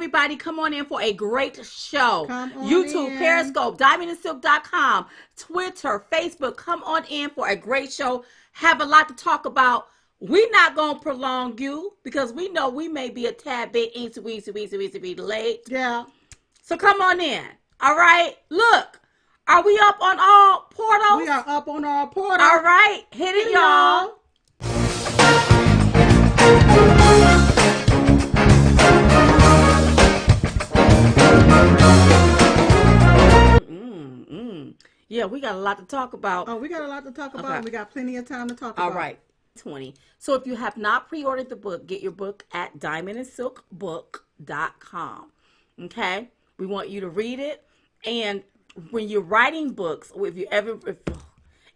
everybody. Come on in for a great show. Come on YouTube, in. Periscope, diamondandsilk.com, Twitter, Facebook. Come on in for a great show. Have a lot to talk about. We're not going to prolong you because we know we may be a tad bit late. Yeah. So come on in. All right. Look, are we up on all portals? We are up on our portal. All right. Hit it, y'all. Yeah, we got a lot to talk about. Oh, we got a lot to talk about. Okay. We got plenty of time to talk about. All right. 20. So if you have not pre-ordered the book, get your book at diamondandsilkbook.com. Okay? We want you to read it. And when you're writing books,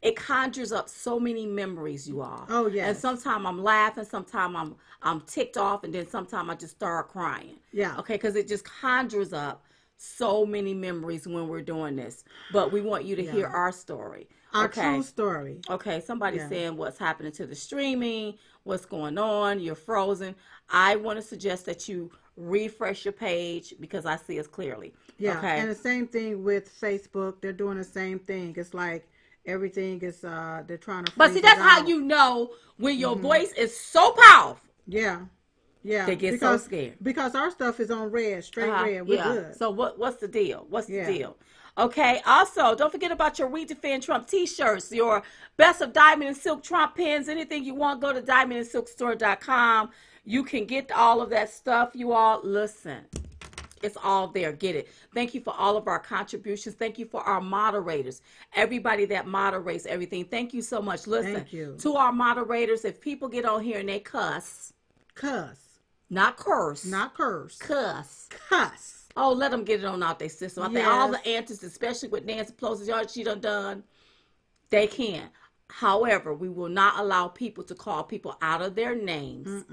it conjures up so many memories, you all. Oh, yes. And sometimes I'm laughing, sometimes I'm ticked off, and then sometimes I just start crying. Yeah. Okay, because it just conjures up so many memories when we're doing this. But we want you to hear our story. Our true story. Okay, somebody's saying what's happening to the streaming, what's going on, you're frozen. I want to suggest that you refresh your page because I see us clearly. Yeah, okay? And the same thing with Facebook. They're doing the same thing. It's like everything is, they're trying to But see, that's how you know when your voice is so powerful. Yeah. Yeah. They get so scared. Because our stuff is on red, straight red. We're good. So what's the deal? What's the deal? Okay. Also, don't forget about your We Defend Trump t-shirts, your Best of Diamond and Silk Trump pins, anything you want, go to diamondandsilkstore.com. You can get all of that stuff, you all. Listen, it's all there. Get it. Thank you for all of our contributions. Thank you for our moderators. Everybody that moderates everything. Thank you so much. Listen, Thank you. To our moderators, if people get on here and they cuss. Not curse. Not curse. Cuss. Cuss. Oh, let them get it on out their system. I think all the answers, especially with Nancy Pelosi, she done, they can. However, we will not allow people to call people out of their names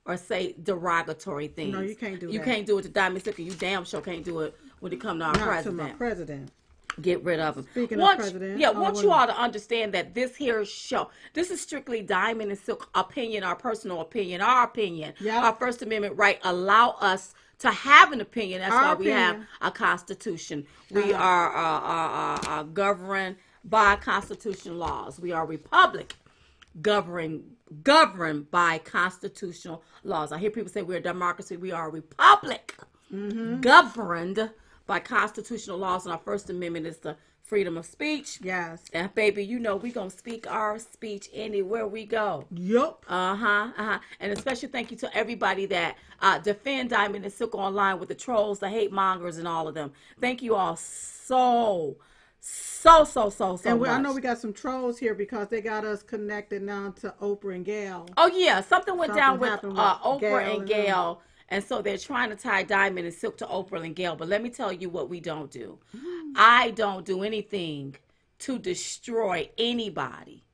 or say derogatory things. No, you can't do that. You can't do it to Diamond Silk, and you damn sure can't do it when it comes to our president. Not to my president. Get rid of him. Speaking of president. Yeah, want you all to understand that this here show, this is strictly Diamond and Silk opinion, our personal opinion, our opinion. Yep. Our First Amendment right allow us to have an opinion. That's why we have a constitution. We are governed by constitutional laws. We are a republic governed by constitutional laws. I hear people say we're a democracy. We are a republic governed by constitutional laws, and our First Amendment is the freedom of speech. Yes. And baby, you know we're going to speak our speech anywhere we go. Yup. And especially thank you to everybody that defend Diamond and Silk online with the trolls, the hate mongers, and all of them. Thank you all so much. I know we got some trolls here because they got us connected now to Oprah and Gail. Oh, yeah. Something went down with Oprah and Gail. Gail. And so they're trying to tie Diamond and Silk to Oprah and Gail. But let me tell you what we don't do. I don't do anything to destroy anybody.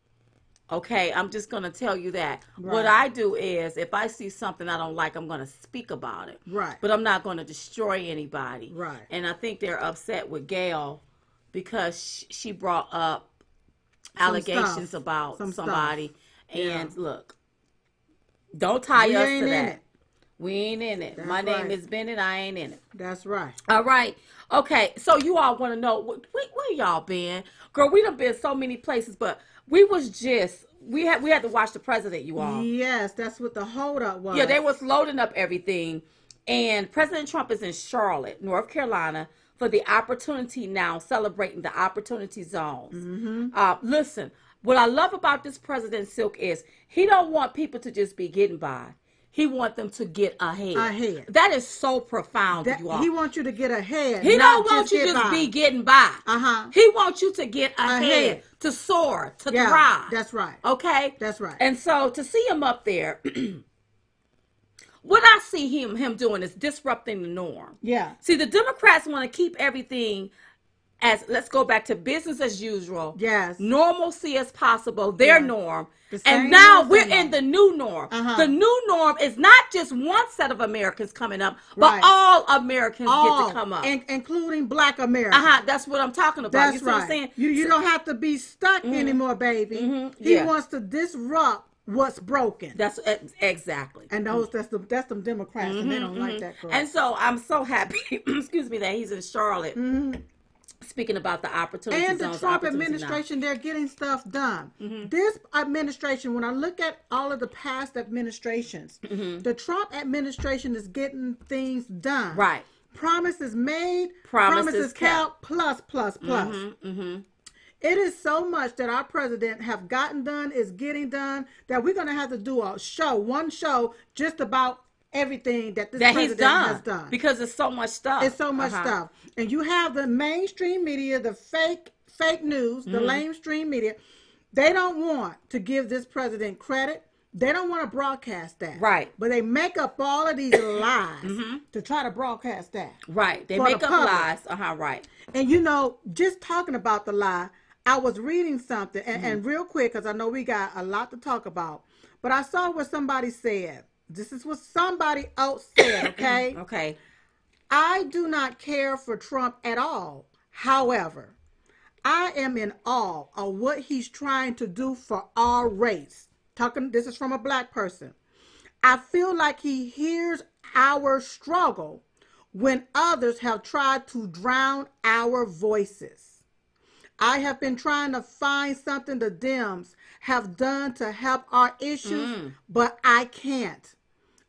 Okay? I'm just going to tell you that. Right. What I do is if I see something I don't like, I'm going to speak about it. Right. But I'm not going to destroy anybody. Right. And I think they're upset with Gail because she brought up allegations about somebody. And look, don't tie us to that. We ain't in it. That's My name right. is Bennett. I ain't in it. That's right. All right. Okay. So you all want to know where y'all been? Girl, we done been so many places, but we had to watch the president, you all. Yes, that's what the holdup was. Yeah, they was loading up everything. And President Trump is in Charlotte, North Carolina, for the Opportunity Now, celebrating the Opportunity Zones. Listen, what I love about this President Silk is he don't want people to just be getting by. He wants them to get ahead. That is so profound, you all. He wants you to get ahead. He don't want you to just be getting by. He wants you to get ahead, to soar, to thrive. That's right. Okay? That's right. And so to see him up there, what I see him doing is disrupting the norm. Yeah. See, the Democrats want to keep everything as, let's go back to business as usual. Yes. Normalcy as possible, their norm. And now we're in the new norm. The new norm is not just one set of Americans coming up, but all Americans get to come up. Including Black Americans. That's what I'm talking about. That's you see what I'm saying? You don't have to be stuck anymore, baby. He wants to disrupt what's broken. That's exactly. And that's them Democrats, and they don't like that crap. And so I'm so happy, excuse me, that he's in Charlotte. Speaking about the opportunity and zones, the Trump administration, they're getting stuff done. This administration, when I look at all of the past administrations, the Trump administration is getting things done. Right. Promises made, promises kept, plus. It is so much that our president have gotten done, is getting done, that we're going to have to do one show just about everything that president has done. Because it's so much stuff. It's so much stuff. And you have the mainstream media, the fake news, the mainstream media. They don't want to give this president credit. They don't want to broadcast that. Right. But they make up all of these lies to try to broadcast that. Right. They make up lies. Right. And just talking about the lie, I was reading something, and real quick, because I know we got a lot to talk about, but I saw what somebody said. This is what somebody else said, okay? Okay. I do not care for Trump at all. However, I am in awe of what he's trying to do for our race. This is from a black person. I feel like he hears our struggle when others have tried to drown our voices. I have been trying to find something the Dems have done to help our issues, but I can't.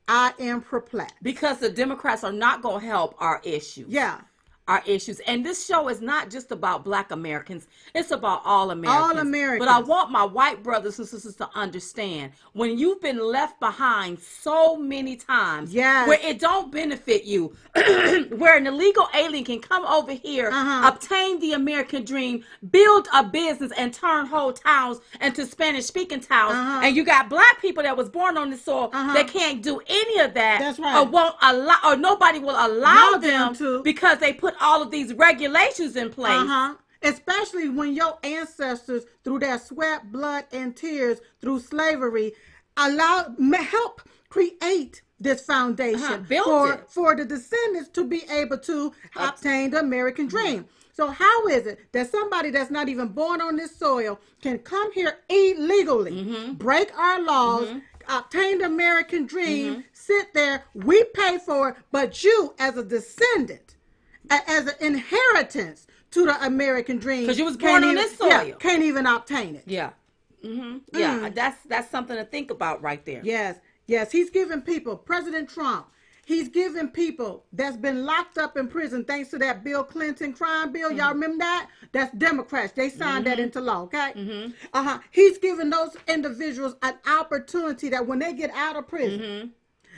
I am perplexed. Because the Democrats are not going to help our issues. Yeah. Our issues. And this show is not just about Black Americans. It's about all Americans. All Americans. But I want my white brothers and sisters to understand, when you've been left behind so many times, where it don't benefit you, where an illegal alien can come over here, obtain the American dream, build a business, and turn whole towns into Spanish-speaking towns, and you got black people that was born on this soil that can't do any of that. That's right. Or won't allow, or nobody will allow them to, because they put all of these regulations in place. Especially when your ancestors, through their sweat, blood, and tears, through slavery, help create this foundation for the descendants to be able to obtain the American dream. So how is it that somebody that's not even born on this soil can come here illegally, break our laws, obtain the American dream, sit there, we pay for it, but you as a descendant, as an inheritance to the American dream, because you was born on this soil, can't even obtain it. Yeah, that's something to think about right there. Yes, he's giving people, President Trump, he's giving people that's been locked up in prison thanks to that Bill Clinton crime bill. Y'all remember that? That's Democrats. They signed that into law, okay? He's giving those individuals an opportunity that when they get out of prison,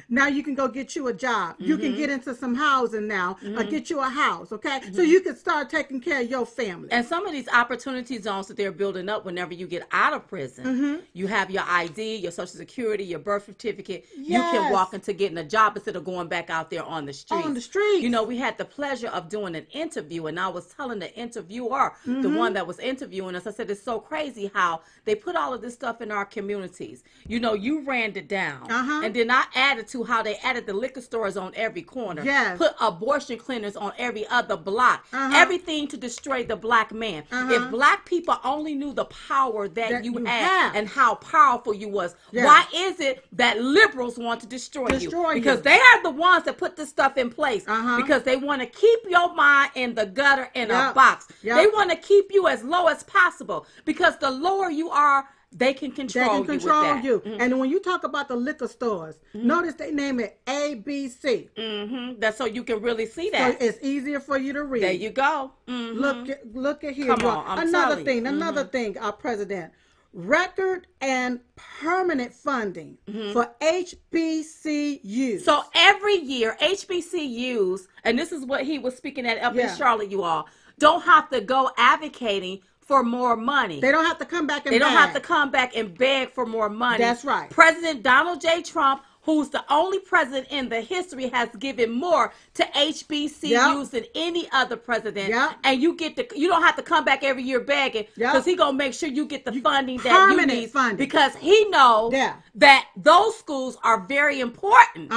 now you can go get you a job. You can get into some housing now, or get you a house, okay? So you can start taking care of your family. And some of these opportunity zones that they're building up whenever you get out of prison, you have your ID, your Social Security, your birth certificate. You can walk into getting a job instead of going back out there on the street. On the street. You know, we had the pleasure of doing an interview, and I was telling the interviewer, the one that was interviewing us, I said, it's so crazy how they put all of this stuff in our communities. You know, you ran it down. And then I added to how they added the liquor stores on every corner, put abortion clinics on every other block, everything to destroy the black man. If black people only knew the power that you had and how powerful you was, why is it that liberals want to destroy you? Because they are the ones that put this stuff in place, because they want to keep your mind in the gutter in a box. They want to keep you as low as possible, because the lower you are, they can control you. And when you talk about the liquor stores, notice they name it ABC. That's so you can really see that. So it's easier for you to read. There you go. Look at here. Come on, another thing, our president. Record and permanent funding for HBCUs. So every year, HBCUs, and this is what he was speaking at up in Charlotte, you all, don't have to go advocating for more money. They don't have to come back and They don't have to come back and beg for more money. That's right. President Donald J. Trump, who's the only president in the history, has given more to HBCUs than any other president. And you don't have to come back every year begging, because he gonna make sure you get the funding that you need, because he knows that those schools are very important.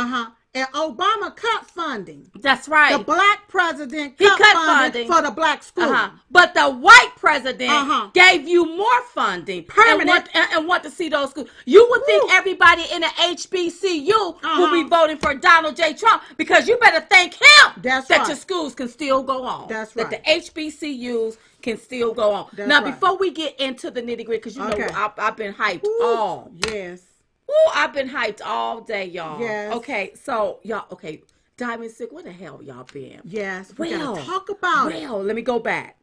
And Obama cut funding. That's right. The black president cut funding for the black school. But the white president gave you more funding. Permanent. And want to see those schools. You would think everybody in the HBCU will be voting for Donald J. Trump, because you better thank him that your schools can still go on. That's right. That the HBCUs can still go on. Now, before we get into the nitty-gritty, because you know I've been hyped all. Yes. Ooh, I've been hyped all day, y'all. Yes. Okay, so y'all, Diamond Sick, where the hell y'all been? Yes, we gotta talk about it. Well, let me go back.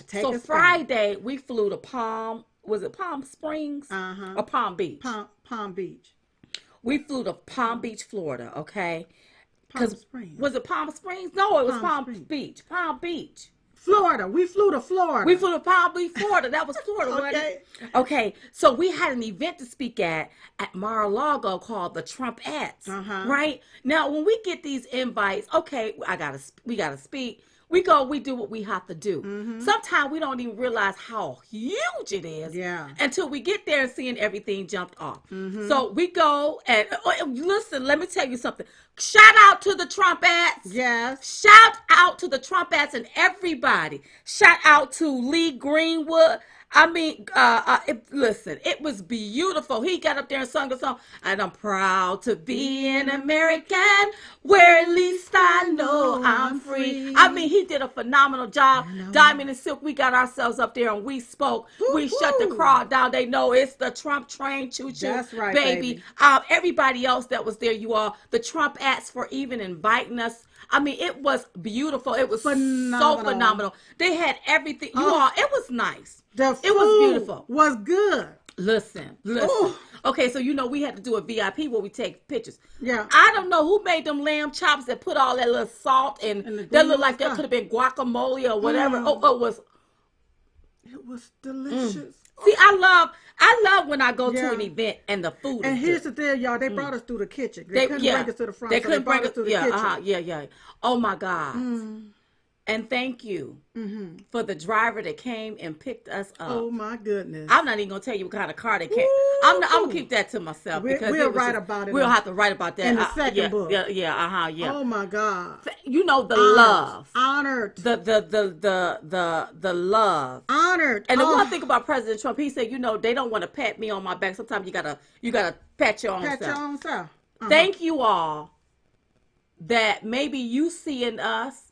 Take us Friday, we flew to Palm Springs? Or Palm Beach? Palm Beach. We flew to Palm Beach, Florida, okay? Palm Springs. Was it Palm Springs? No, it was Palm Beach. Palm Beach. Florida. We flew to Florida. We flew to Palm Beach, Florida. That was Florida, wasn't it? Okay. So we had an event to speak at Mar-a-Lago called the Trumpettes. Right? Now, when we get these invites, we gotta speak. We go, we do what we have to do. Sometimes we don't even realize how huge it is until we get there and seeing everything jumped off. So we go and listen, let me tell you something. Shout out to the Trumpettes. Yes. Shout out to the Trumpettes and everybody. Shout out to Lee Greenwood. I mean, listen, it was beautiful. He got up there and sung a song, and I'm proud to be an American, where at least I know I'm free. I mean, he did a phenomenal job. Diamond and Silk, we got ourselves up there and we spoke. We shut the crowd down. They know it's the Trump train, choo-choo. That's right, baby. Everybody else that was there, you all, the Trumpettes for even inviting us. I mean, it was beautiful. It was so phenomenal. They had everything. You all, it was nice. The food it was beautiful. Was good. Listen. Ooh. Okay, so we had to do a VIP where we take pictures. Yeah. I don't know who made them lamb chops that put all that little salt and that looked like that could have been guacamole or whatever. It was delicious. See, I love when I go to an event and the food. And here's the thing, y'all. They brought us through the kitchen. They couldn't bring us to the front. They couldn't bring us through the kitchen. Yeah. Oh my God. And thank you for the driver that came and picked us up. Oh my goodness! I'm not even gonna tell you what kind of car they came. I'm gonna keep that to myself because we'll write about it. We'll have to write about that in the second book. Yeah. Oh my God! You know the love, honored, the love, honored. And the one thing about President Trump, he said, they don't want to pat me on my back. Sometimes you gotta pat your own self. Thank you all. That maybe you see in us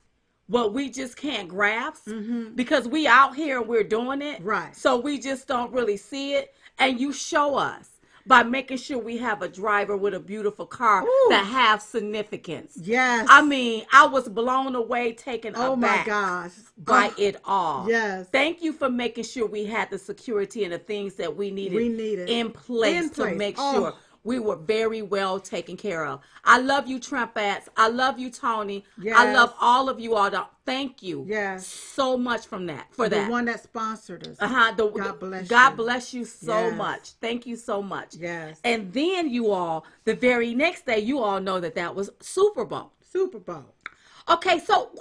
what we just can't grasp because we out here and we're doing it. Right. So we just don't really see it. And you show us by making sure we have a driver with a beautiful car that have significance. Yes. I mean, I was blown away, taken aback. Oh my gosh. By it all. Yes. Thank you for making sure we had the security and the things that we needed in place to make sure we were very well taken care of. I love you, Trumpettes. I love you, Tony. Yes. I love all of you all. Thank you so much for that. The one that sponsored us. God bless you. God bless you so much. Thank you so much. Yes. And then you all, the very next day, you all know that was Super Bowl. Super Bowl. Okay, so,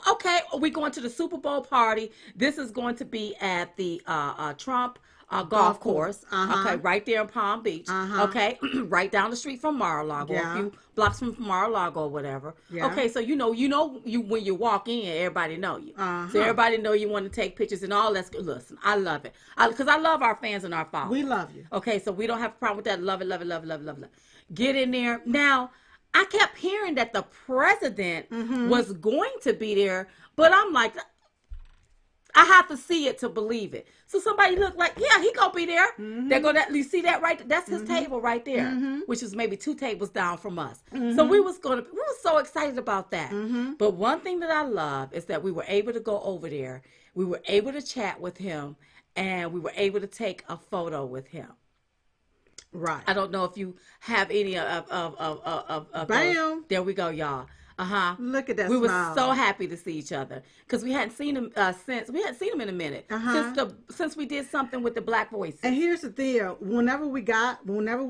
we're going to the Super Bowl party. This is going to be at the Trump golf course. Okay, right there in Palm Beach. Okay, right down the street from Mar-a-Lago, a few blocks from Mar-a-Lago or whatever. Okay, so you when you walk in, everybody know you. So everybody know you want to take pictures and all that. Listen, I love it because I love our fans and our followers. We love you. Okay, so we don't have a problem with that. Love it. Get in there now. I kept hearing that the president was going to be there, but I'm like, I have to see it to believe it. So somebody looked like, he gonna be there. They're gonna, you see that right? That's his table right there, which is maybe 2 tables down from us. So we were so excited about that. But one thing that I love is that we were able to go over there. We were able to chat with him, and we were able to take a photo with him. Right. I don't know if you have any of Bam. Those. There we go, y'all. Look at that. We smile. were so happy to see each other because we hadn't seen him in a minute since we did something with the Black Voices. And here's the deal: whenever we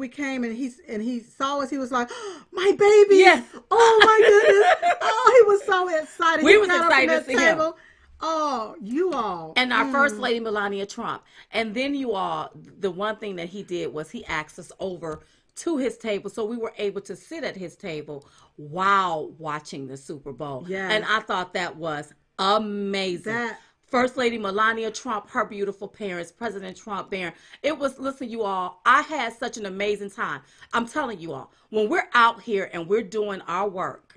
came and he saw us, he was like, oh, "My baby! Yes! Oh my goodness! Oh, he was so excited. We was excited to see him. Oh, you all. And our First Lady, Melania Trump. And then you all, the one thing that he did was he asked us over to his table, so we were able to sit at his table while watching the Super Bowl. Yes. And I thought that was amazing. First Lady Melania Trump, her beautiful parents, President Trump there. It was, listen, you all, I had such an amazing time. I'm telling you all, when we're out here and we're doing our work,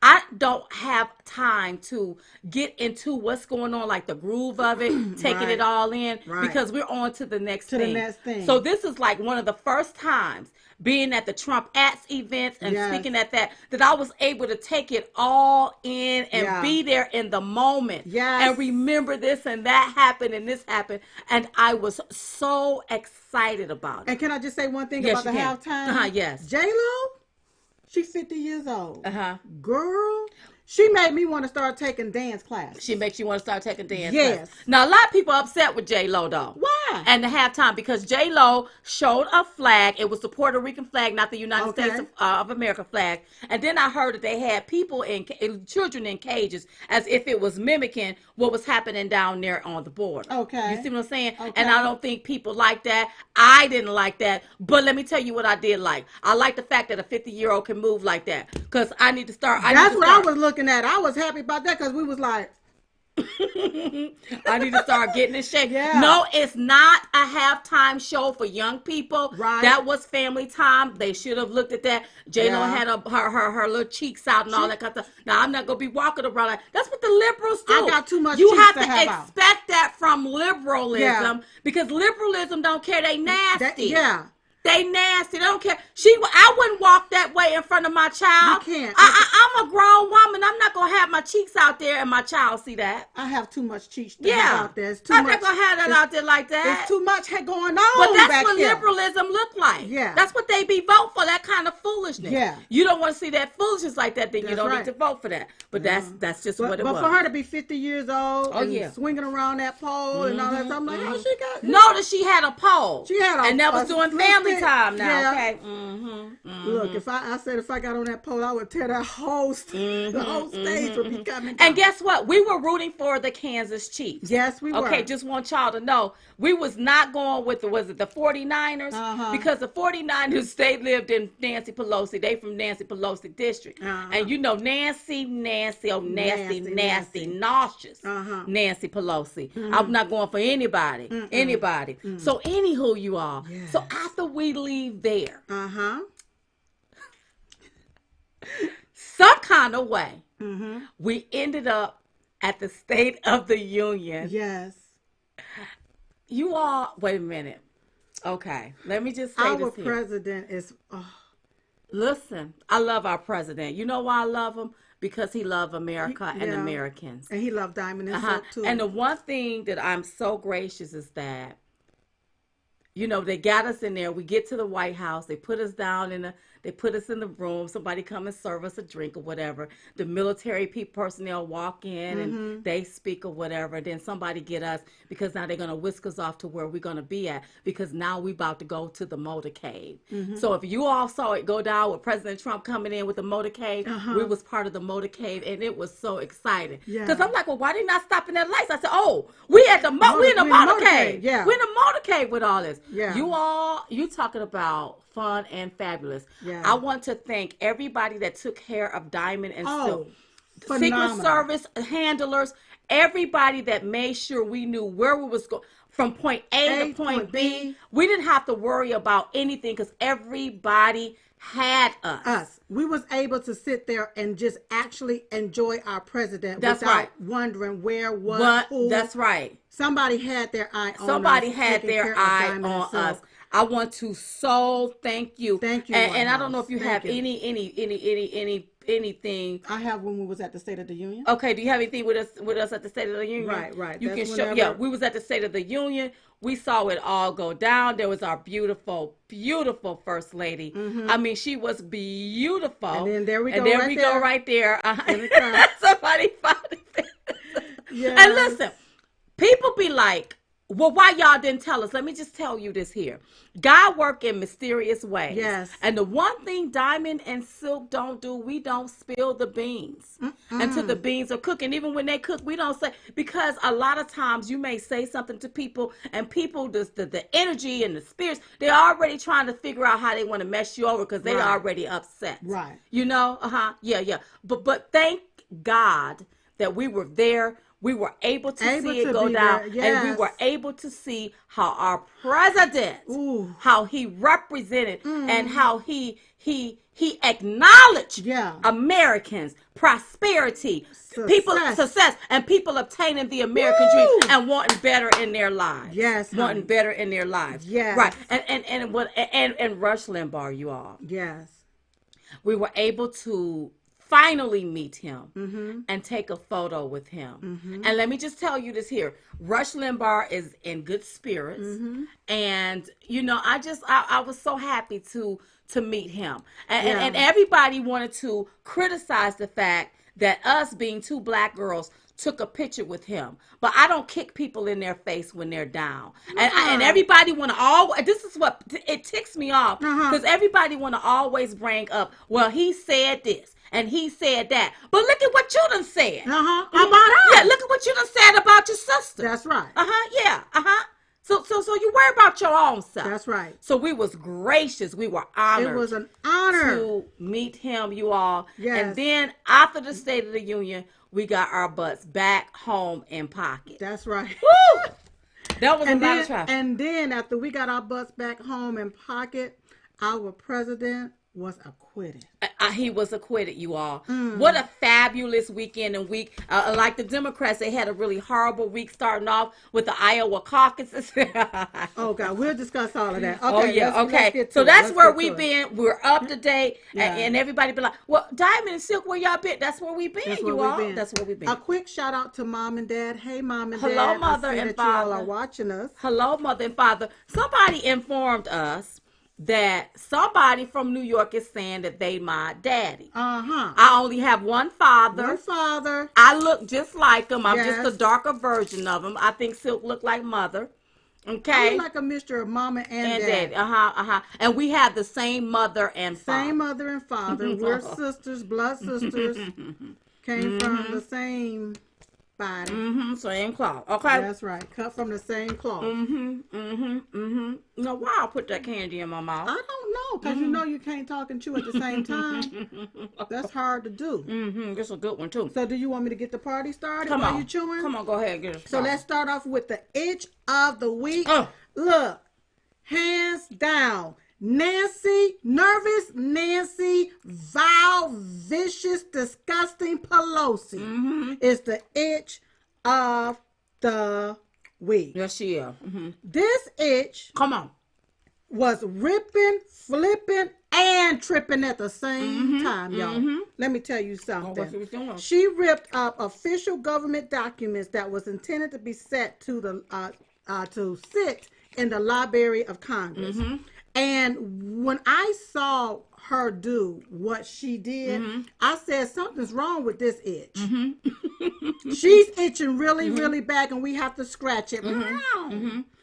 I don't have time to get into what's going on, like the groove of it, taking it all in, because we're on to the next thing. So this is like one of the first times being at the Trump Acts events and speaking at that I was able to take it all in and be there in the moment and remember this and that happened and this happened. And I was so excited about it. And can I just say one thing about the halftime? Yes. J-Lo, she's 50 years old. Girl, she made me want to start taking dance classes. She makes you want to start taking dance classes. Now, a lot of people are upset with J-Lo, though. Why? And the halftime, because J-Lo showed a flag. It was the Puerto Rican flag, not the United States of America flag. And then I heard that they had people children in cages, as if it was mimicking what was happening down there on the border. You see what I'm saying? And I don't think people like that. I didn't like that. But let me tell you what I did like. I like the fact that a 50-year-old can move like that. Because I need to start. That's what I was looking at. I was happy about that because we was like, I need to start getting in shape. No, it's not a halftime show for young people. That was family time. They should have looked at that. J-Lo had her little cheeks out and all that kind of stuff. Now, I'm not going to be walking around like that's what the liberals do. I got too much You cheeks have to expect that from liberalism because liberalism don't care. They nasty. They nasty. They don't care. I wouldn't walk that way in front of my child. You can't. I'm a grown woman. I'm not gonna have my cheeks out there and my child see that. I have too much cheeks out there. It's too I'm much. not gonna have that out there like that. There's too much going on. But that's back what here. liberalism look like. That's what they be vote for. That kind of foolishness. You don't want to see that foolishness like that. Then you don't need to vote for that. But that's just what it was. But for her to be 50 years old and swinging around that pole and all that, I'm like, oh, she got. Notice she had a pole. She had and that was doing family time now. Okay. Look, if I got on that pole, I would tear that whole the whole stage would be coming down. And guess what? We were rooting for the Kansas Chiefs. Yes, we were. Okay, just want y'all to know we was not going with the 49ers because the 49ers they lived in Nancy Pelosi. They from Nancy Pelosi district, and you know Nancy, nasty, nauseous Nancy Pelosi. I'm not going for anybody. So anywho, you all. So after we leave there. Some kind of way, we ended up at the State of the Union. Yes. You all, wait a minute. Okay, let me just say this here. Our president is... Listen, I love our president. You know why I love him? Because he loved America and Americans. And he loved Diamond and Silk, too. And the one thing that I'm so gracious is that, you know, they got us in there. We get to the White House. They put us down they put us in the room. Somebody come and serve us a drink or whatever. The military personnel walk in and they speak or whatever. Then somebody get us because now they're going to whisk us off to where we're going to be at because now we about to go to the motorcade. So if you all saw it go down with President Trump coming in with the motorcade, we was part of the motorcade and it was so exciting. Because I'm like, well, why they not stopping at lights? I said, oh, we in the motorcade. We in the motorcade with all this. You talking about fun and fabulous. I want to thank everybody that took care of Diamond and Silk. Secret Service handlers, everybody that made sure we knew where we was going from point A to point B. We didn't have to worry about anything because everybody had us. We was able to sit there and just actually enjoy our president without wondering where, who. That's right. Somebody had their eye on us. Somebody had their eye on us. I want to thank you. Thank you. And I don't know if you have anything. I have when we was at the State of the Union. Okay, do you have anything with us at the State of the Union? Right. You can show. Yeah, we was at the State of the Union. We saw it all go down. There was our beautiful, beautiful First Lady. I mean, she was beautiful. And then there we go. Right there. Somebody found it. And listen, people be like, Well, why y'all didn't tell us? Let me just tell you this here. God work in mysterious ways. Yes. And the one thing Diamond and Silk don't do, we don't spill the beans until the beans are cooking. Even when they cook, we don't say, because a lot of times you may say something to people, and people, the energy and the spirits, they're already trying to figure out how they want to mess you over because they're already upset. Right. You know? Yeah. But thank God that we were there. We were able to see it go down, and we were able to see how our president, how he represented, and how he acknowledged Americans, prosperity, success, and people obtaining the American dream and wanting better in their lives. Yes, wanting better in their lives. Yes, right. And Rush Limbaugh, you all. Yes, we were able to finally meet him and take a photo with him. And let me just tell you this here. Rush Limbaugh is in good spirits. And, you know, I was so happy to meet him. And everybody wanted to criticize the fact that us being two black girls took a picture with him. But I don't kick people in their face when they're down. And everybody want to always, this is what, it ticks me off. Because everybody want to always bring up, well, he said this. And he said that. But look at what you done said. About us. Yeah, look at what you done said about your sister. That's right. Yeah. So you worry about your own self. That's right. So we was gracious. We were honored. It was an honor to meet him, you all. Yes. And then after the State of the Union, we got our butts back home in pocket. That's right. Woo! That was a lot of traffic. And then after we got our butts back home in pocket, our president was acquitted. He was acquitted, you all. What a fabulous weekend and week. Like the Democrats, they had a really horrible week starting off with the Iowa caucuses. Oh, God. We'll discuss all of that. Okay, okay. So that's where we've been. We're up to date. And everybody be like, well, Diamond and Silk, where y'all been? That's where we've been, you all. That's where we've been. A quick shout out to Mom and Dad. Hey, Mom and Dad. Hello, Mother and Father. You all are watching us. Hello, Mother and Father. Somebody informed us that somebody from New York is saying that they my daddy. I only have one father. One father. I look just like him. I'm just a darker version of him. I think Silk look like Mother. Okay. I look like a mixture of Mama and Daddy. And we have the same mother and father. Same mother and father. We're sisters, blood sisters. Came from the same body. Same cloth. Okay. That's right. Cut from the same cloth. Now, why I put that candy in my mouth? I don't know, because you know you can't talk and chew at the same time. That's hard to do. That's a good one, too. So do you want me to get the party started while you chewing? Come on, go ahead. Get it started. So let's start off with the itch of the week. Look, hands down. Nervous Nancy, vile, vicious, disgusting Pelosi is the itch of the week. Yes, she is. This itch, come on, was ripping, flipping, and tripping at the same time, y'all. Let me tell you something. She ripped up official government documents that was intended to be set to the to sit in the Library of Congress. And when I saw her do what she did, I said, something's wrong with this itch. She's itching really, really bad, and we have to scratch it.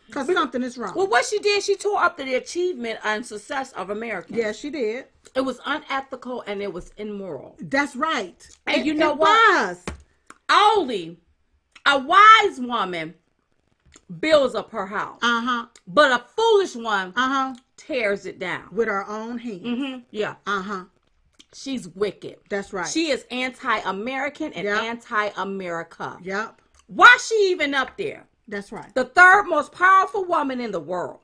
Because something is wrong. Well, what she did, she tore up the achievement and success of Americans. Yes, she did. It was unethical and it was immoral. That's right. And you know what? Only a wise woman builds up her house. But a foolish one tears it down with her own hands. She's wicked. That's right. She is anti-American and anti-America. Yep. Why she even up there? That's right. The third most powerful woman in the world.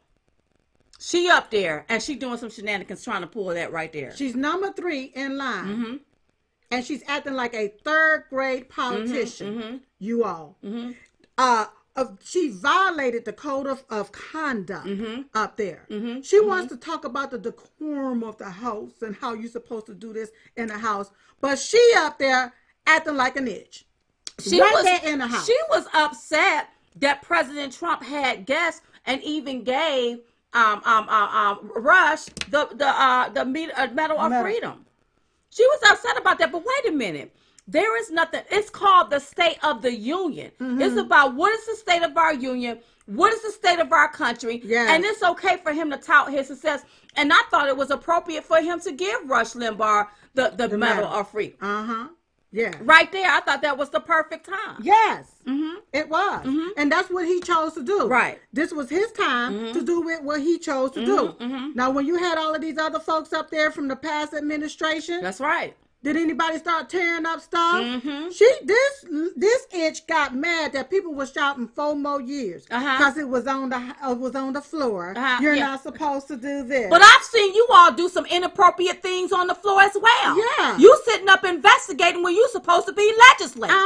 She up there and she doing some shenanigans trying to pull that right there. She's number 3 in line. And she's acting like a third grade politician. You all. She violated the code of conduct up there. She wants to talk about the decorum of the house and how you're supposed to do this in the house. But she up there acting like an itch. She was there in the house. She was upset that President Trump had guests and even gave Rush the Medal of Freedom. She was upset about that. But wait a minute. There is nothing. It's called the State of the Union. It's about what is the state of our union. What is the state of our country? Yes. And it's okay for him to tout his success. And I thought it was appropriate for him to give Rush Limbaugh the Medal of Freedom. Uh-huh. Yeah. Right there, I thought that was the perfect time. Yes. It was. And that's what he chose to do. Right. This was his time to do what he chose to do. Now, when you had all of these other folks up there from the past administration. That's right. Did anybody start tearing up stuff? This itch got mad that people were shouting 4 more years because it was on the floor. You're not supposed to do this. But I've seen you all do some inappropriate things on the floor as well. Yeah. You sitting up investigating when you're supposed to be legislating.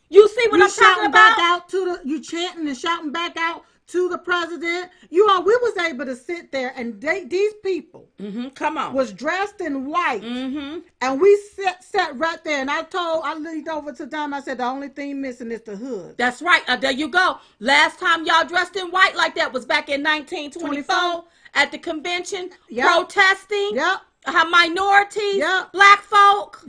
You see what I'm talking about? You chanting and shouting back out to the president. We was able to sit there and these people was dressed in white and we sat right there, and I leaned over to Dom. I said the only thing missing is the hood. That's right. There you go. Last time y'all dressed in white like that was back in 1924 at the convention protesting minorities, black folk.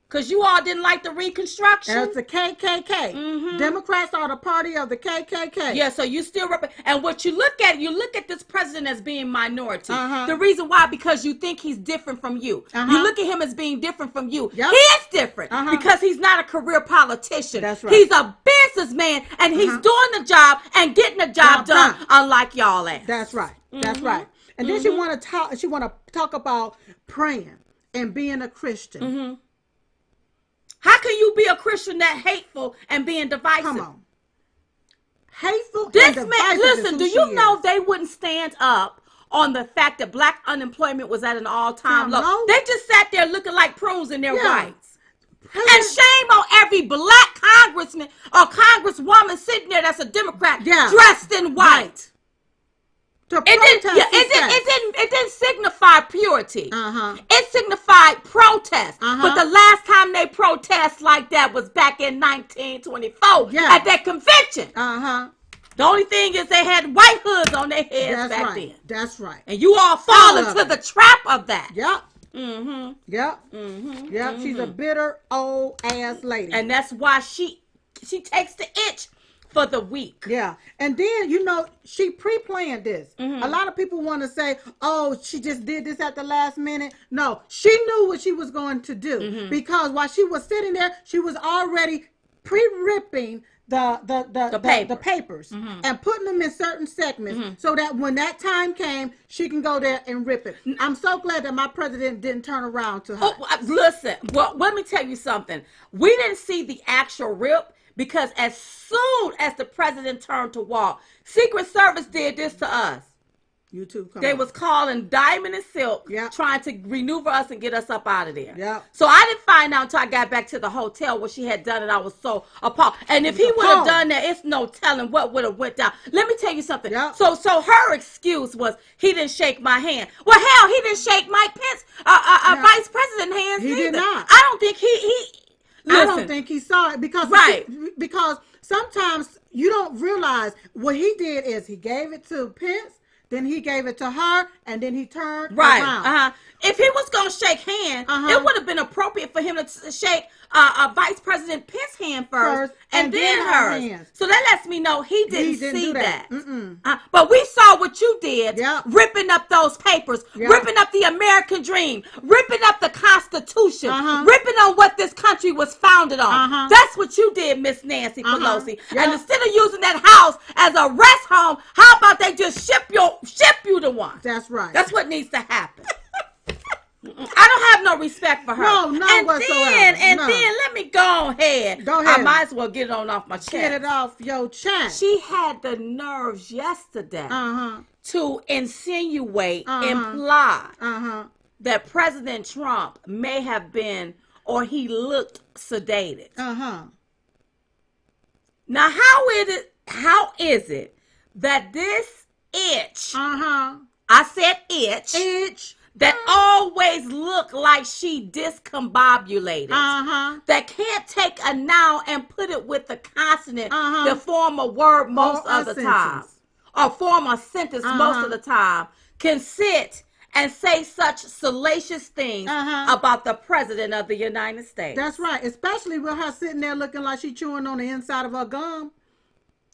Because you all didn't like the Reconstruction. And it's the KKK. Democrats are the party of the KKK. Yeah, so you still and what you look at this president as being minority. The reason why, because you think he's different from you. You look at him as being different from you. He is different because he's not a career politician. That's right. He's a businessman, and he's doing the job and getting the job done, unlike y'all ass. That's right. That's right. And then she want to talk about praying and being a Christian. How can you be a Christian that hateful and being divisive? Come on. Hateful this and divisive. Man, listen, do you know they wouldn't stand up on the fact that black unemployment was at an all-time low? No. They just sat there looking like prunes in their rights. And shame on every black congressman or congresswoman sitting there that's a Democrat dressed in white. It didn't signify purity. It signified protest. But the last time they protest like that was back in 1924 at that convention. The only thing is they had white hoods on their heads then. That's right. And you all fall into the trap of that. Yep. She's a bitter old ass lady. And that's why she takes the itch for the weak. Yeah. And then, she pre-planned this. A lot of people want to say, oh, she just did this at the last minute. No, she knew what she was going to do because while she was sitting there, she was already pre-ripping the papers and putting them in certain segments so that when that time came, she can go there and rip it. I'm so glad that my president didn't turn around to her. Listen, well, let me tell you something. We didn't see the actual rip, because as soon as the president turned to walk, Secret Service did this to us. You too. They was calling Diamond and Silk, trying to maneuver us and get us up out of there. Yeah. So I didn't find out until I got back to the hotel where she had done it. I was so appalled. And if he would have done that, it's no telling what would have went down. Let me tell you something. Yeah. So her excuse was he didn't shake my hand. Well, hell, he didn't shake Mike Pence, vice president hands. He did not. I don't think he Listen, I don't think he saw it because sometimes you don't realize what he did is he gave it to Pence, then he gave it to her, and then he turned around. If he was going to shake hands, it would have been appropriate for him to shake Vice President Pence's hand first and then hers. Hands. So that lets me know he didn't see that. that. But we saw what you did, Yep. ripping up those papers, Yep. ripping up the American dream, ripping up the Constitution, ripping on what this country was founded on. That's what you did, Miss Nancy Pelosi. Yep. And instead of using that house as a rest home, how about they just ship you to one? That's right. That's what needs to happen. I don't have no respect for her. No, and whatsoever. Then let me go ahead. Go ahead. I might as well get it on off my chest. Get it off your chest. She had the nerves yesterday to insinuate, imply that President Trump may have been, or he looked sedated. Now, how is it that this itch, I said itch, that always look like she discombobulated, that can't take a noun and put it with a consonant that form a word most of the time, or form a sentence most of the time, can sit and say such salacious things about the president of the United States. That's right, especially with her sitting there looking like she chewing on the inside of her gum.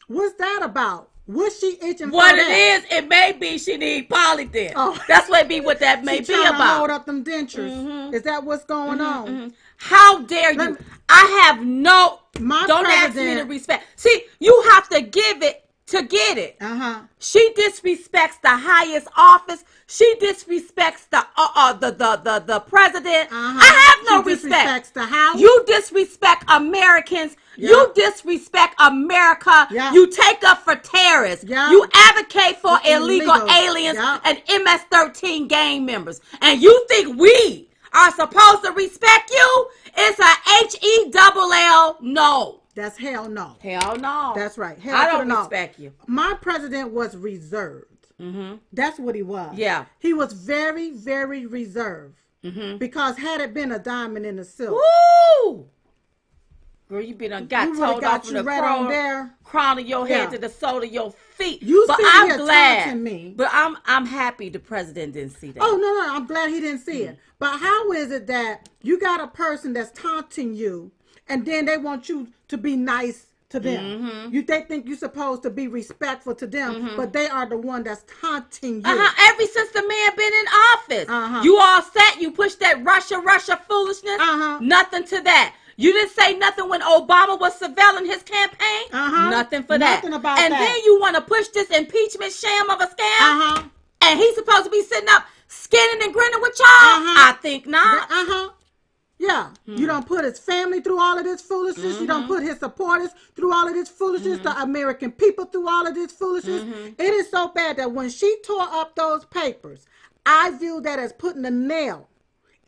What's that about? Was she itching what for it that? is, it may be she need poly then. Oh. That's what it be what that may She be trying to about. hold up them dentures. Is that what's going on? How dare you? me- I have no. My Don't ask me to president. respect. See, you have to give it to get it. She disrespects the highest office. She disrespects the president. I have no She respect. disrespects the House. You disrespect Americans. Yeah. You disrespect America. Yeah. You take up for terrorists. Yeah. You advocate for illegal Illegals. aliens Yeah. and MS-13 gang members. And you think we are supposed to respect you? It's a HELL no. That's hell no. Hell no. That's right. Hell I to don't the no. respect you. My president was reserved. That's what he was. Yeah. He was very, very reserved. Because had it been a diamond in the silk. Woo! Girl, you been got we told got off you from the right on there. crown of your head Yeah. to the sole of your feet. You but sitting I'm here glad. taunting me. But I'm happy the president didn't see that. Oh, no. I'm glad he didn't see it. But how is it that you got a person that's taunting you and then they want you to be nice to them? They think you're supposed to be respectful to them, but they are the one that's taunting you. Ever since the man been in office. You all set, you push that Russia foolishness. Nothing to that. You didn't say nothing when Obama was surveilling his campaign. Nothing for that. Nothing about and that. then you want to push this impeachment sham of a scam. And he's supposed to be sitting up skinning and grinning with y'all. I think not. Yeah. You don't put his family through all of this foolishness. You don't put his supporters through all of this foolishness. The American people through all of this foolishness. It is so bad that when she tore up those papers, I view that as putting a nail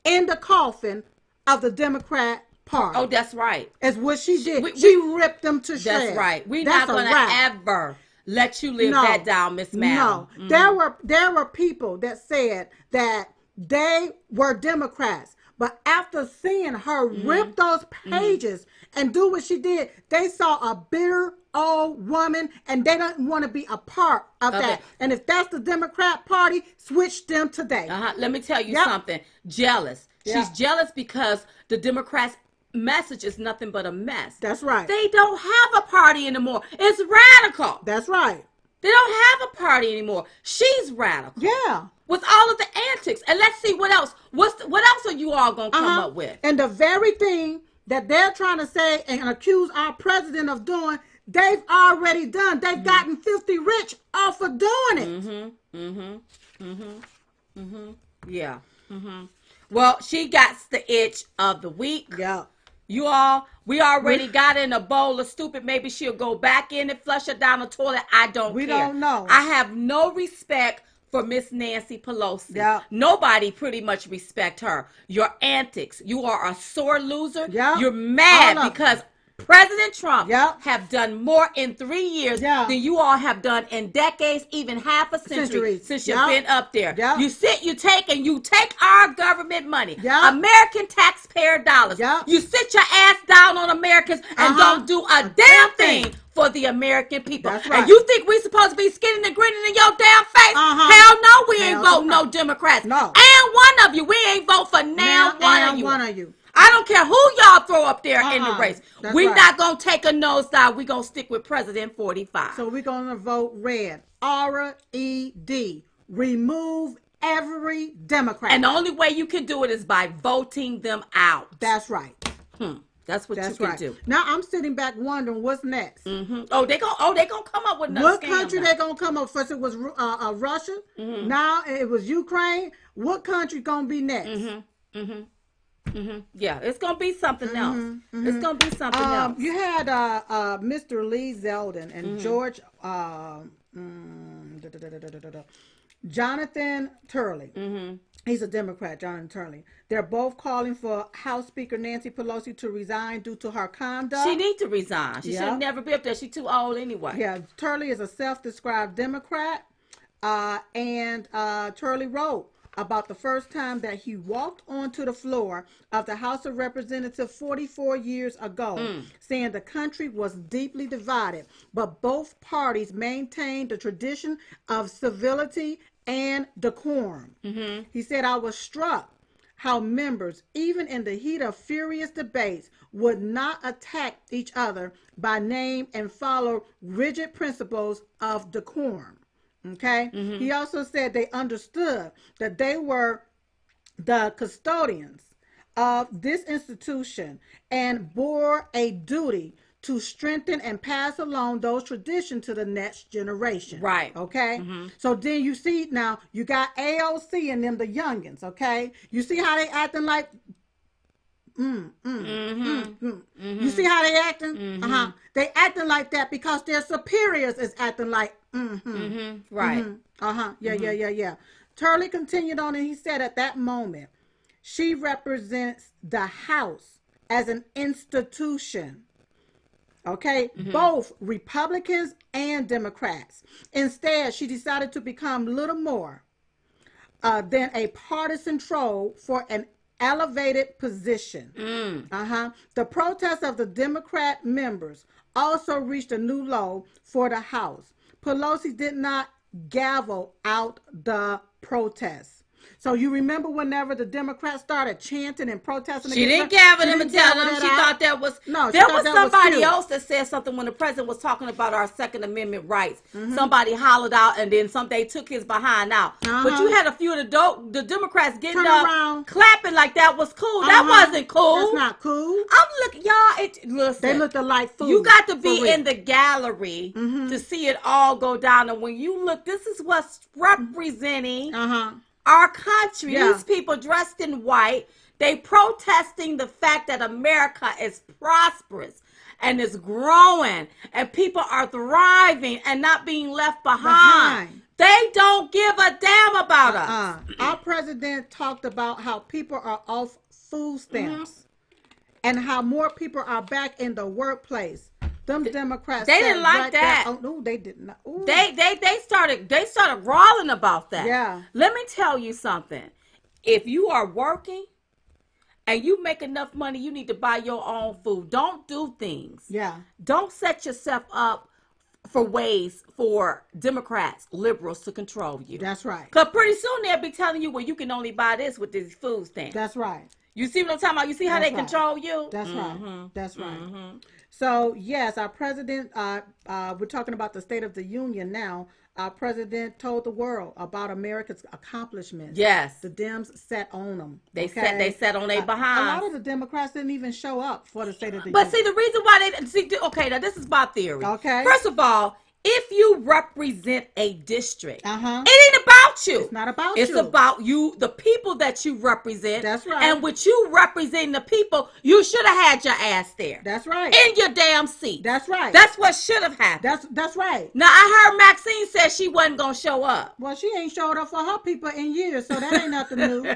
in the coffin of the Democrat Party. Oh, that's right. Is what she did. She ripped them to shreds. That's right. We're not going to ever let you live that down, Miss Madam. No. There were people that said that they were Democrats. But after seeing her rip those pages and do what she did, they saw a bitter old woman and they don't want to be a part of that. And if that's the Democrat Party, switch them today. Let me tell you something. Jealous. She's jealous because the Democrats' message is nothing but a mess. That's right. They don't have a party anymore. It's radical. That's right. They don't have a party anymore. She's radical. Yeah. With all of the antics. And let's see what else. What else are you all going to come up with? And the very thing that they're trying to say and accuse our president of doing, they've already done. They've gotten filthy rich off of doing it. Yeah. Well, she got the itch of the week. Yeah. You all, we already got in a bowl of stupid. Maybe she'll go back in and flush it down the toilet. I don't care. We don't know. I have no respect for Miss Nancy Pelosi. Yeah. Nobody pretty much respect her. Your antics. You are a sore loser. Yeah. You're mad because President Trump have done more in 3 years than you all have done in decades, even half a century since you've been up there. You sit, you take our government money, American taxpayer dollars. You sit your ass down on Americans and don't do a damn thing for the American people. That's right. And you think we supposed to be skinning and grinning in your damn face? Hell no, we ain't voting no Democrats. No. And one of you, we ain't vote for now one of you. I don't care who y'all throw up there in the race. We're not going to take a nosedive. We're going to stick with President 45. So we're going to vote red. R-E-D. Remove every Democrat. And the only way you can do it is by voting them out. That's right. That's what you can do. Now I'm sitting back wondering what's next. Oh, they gonna come up with another What country they gonna come up? First it was Russia. Now it was Ukraine. What country gonna be next? Yeah, it's gonna be something else. It's gonna be something else. You had Mr. Lee Zeldin and George Jonathan Turley. He's a Democrat, Jonathan Turley. They're both calling for House Speaker Nancy Pelosi to resign due to her conduct. She needs to resign. She should never be up there. She's too old anyway. Yeah, Turley is a self-described Democrat. And Turley wrote about the first time that he walked onto the floor of the House of Representatives 44 years ago, saying the country was deeply divided, but both parties maintained the tradition of civility and decorum. He said, I was struck. how members, even in the heat of furious debates, would not attack each other by name and follow rigid principles of decorum. Okay? Mm-hmm. He also said they understood that they were the custodians of this institution and bore a duty to strengthen and pass along those traditions to the next generation. Right. Okay? Mm-hmm. So then you see now, you got AOC and them, the youngins, okay? You see how they acting like, You see how they acting? Mm-hmm. They acting like that because their superiors is acting like, Right. Yeah. Turley continued on and he said at that moment, she represents the House as an institution. Okay, both Republicans and Democrats. Instead, she decided to become little more than a partisan troll for an elevated position. The protests of the Democrat members also reached a new low for the House. Pelosi did not gavel out the protests. So you remember whenever the Democrats started chanting and protesting? She didn't gavel them and tell them. She thought that was... No, there was somebody else that said something when the president was talking about our Second Amendment rights. Somebody hollered out and then they took his behind out. But you had a few of the Democrats getting up, clapping like that was cool. That wasn't cool. That's not cool. I'm looking, y'all, listen. They looked like food. You got to be in the gallery to see it all go down. And when you look, this is what's representing... our country. These people dressed in white, they protesting the fact that America is prosperous and is growing and people are thriving and not being left behind. They don't give a damn about us. Our president talked about how people are off food stamps and how more people are back in the workplace. Them Democrats, they didn't like that. Oh no, they did not. Ooh. They started growling about that. Yeah. Let me tell you something. If you are working and you make enough money, you need to buy your own food. Don't do things. Yeah. Don't set yourself up for ways for Democrats, liberals to control you. That's right. Because pretty soon they'll be telling you, well, you can only buy this with these food stamps. That's right. You see what I'm talking about? You see how they control you? That's right. That's right. So, yes, our president, we're talking about the State of the Union now. Our president told the world about America's accomplishments. Yes. The Dems sat on them. They sat on their behind. A lot of the Democrats didn't even show up for the State of the Union. But see, the reason why okay, now this is my theory. Okay. First of all, if you represent a district, it ain't about you. It's not about you. It's about you, the people that you represent. That's right. And with you representing the people, you should have had your ass there. That's right. In your damn seat. That's right. That's what should have happened. That's right. Now, I heard Maxine said she wasn't going to show up. Well, she ain't showed up for her people in years, so that ain't nothing new.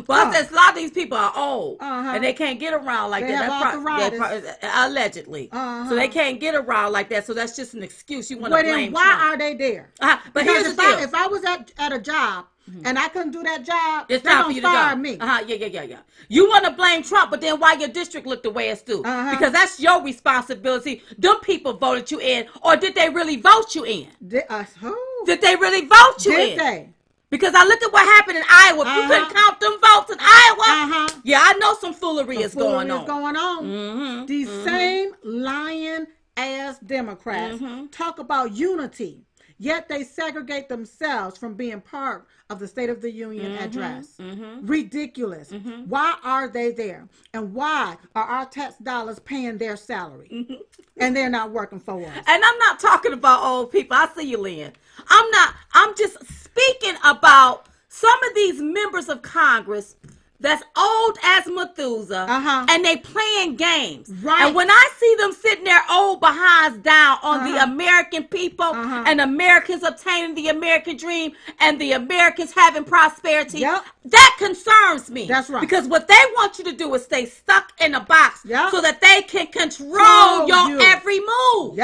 But a lot of these people are old, and they can't get around like that. Allegedly. So they can't get around like that. So that's just an excuse. You want to blame Trump. Why are they there? But because here's the deal. If I was at a job and I couldn't do that job, it's they're time going for you to fire me. Yeah. You want to blame Trump, but then why your district look the way it's do? Because that's your responsibility. Them people voted you in, or did they really vote you in? Did they really vote you in? Did they? Because I look at what happened in Iowa. You couldn't count them votes in Iowa. Yeah, I know some foolery is going on. These same lying ass Democrats talk about unity, yet they segregate themselves from being part of the State of the Union address. Ridiculous. Why are they there? And why are our tax dollars paying their salary? And they're not working for us. And I'm not talking about old people. I see you, Lynn. I'm just speaking about some of these members of Congress that's old as Methuselah, and they playing games. Right. And when I see them sitting there old behinds down on the American people and Americans obtaining the American dream and the Americans having prosperity, that concerns me. That's right. Because what they want you to do is stay stuck in a box so that they can control your every move.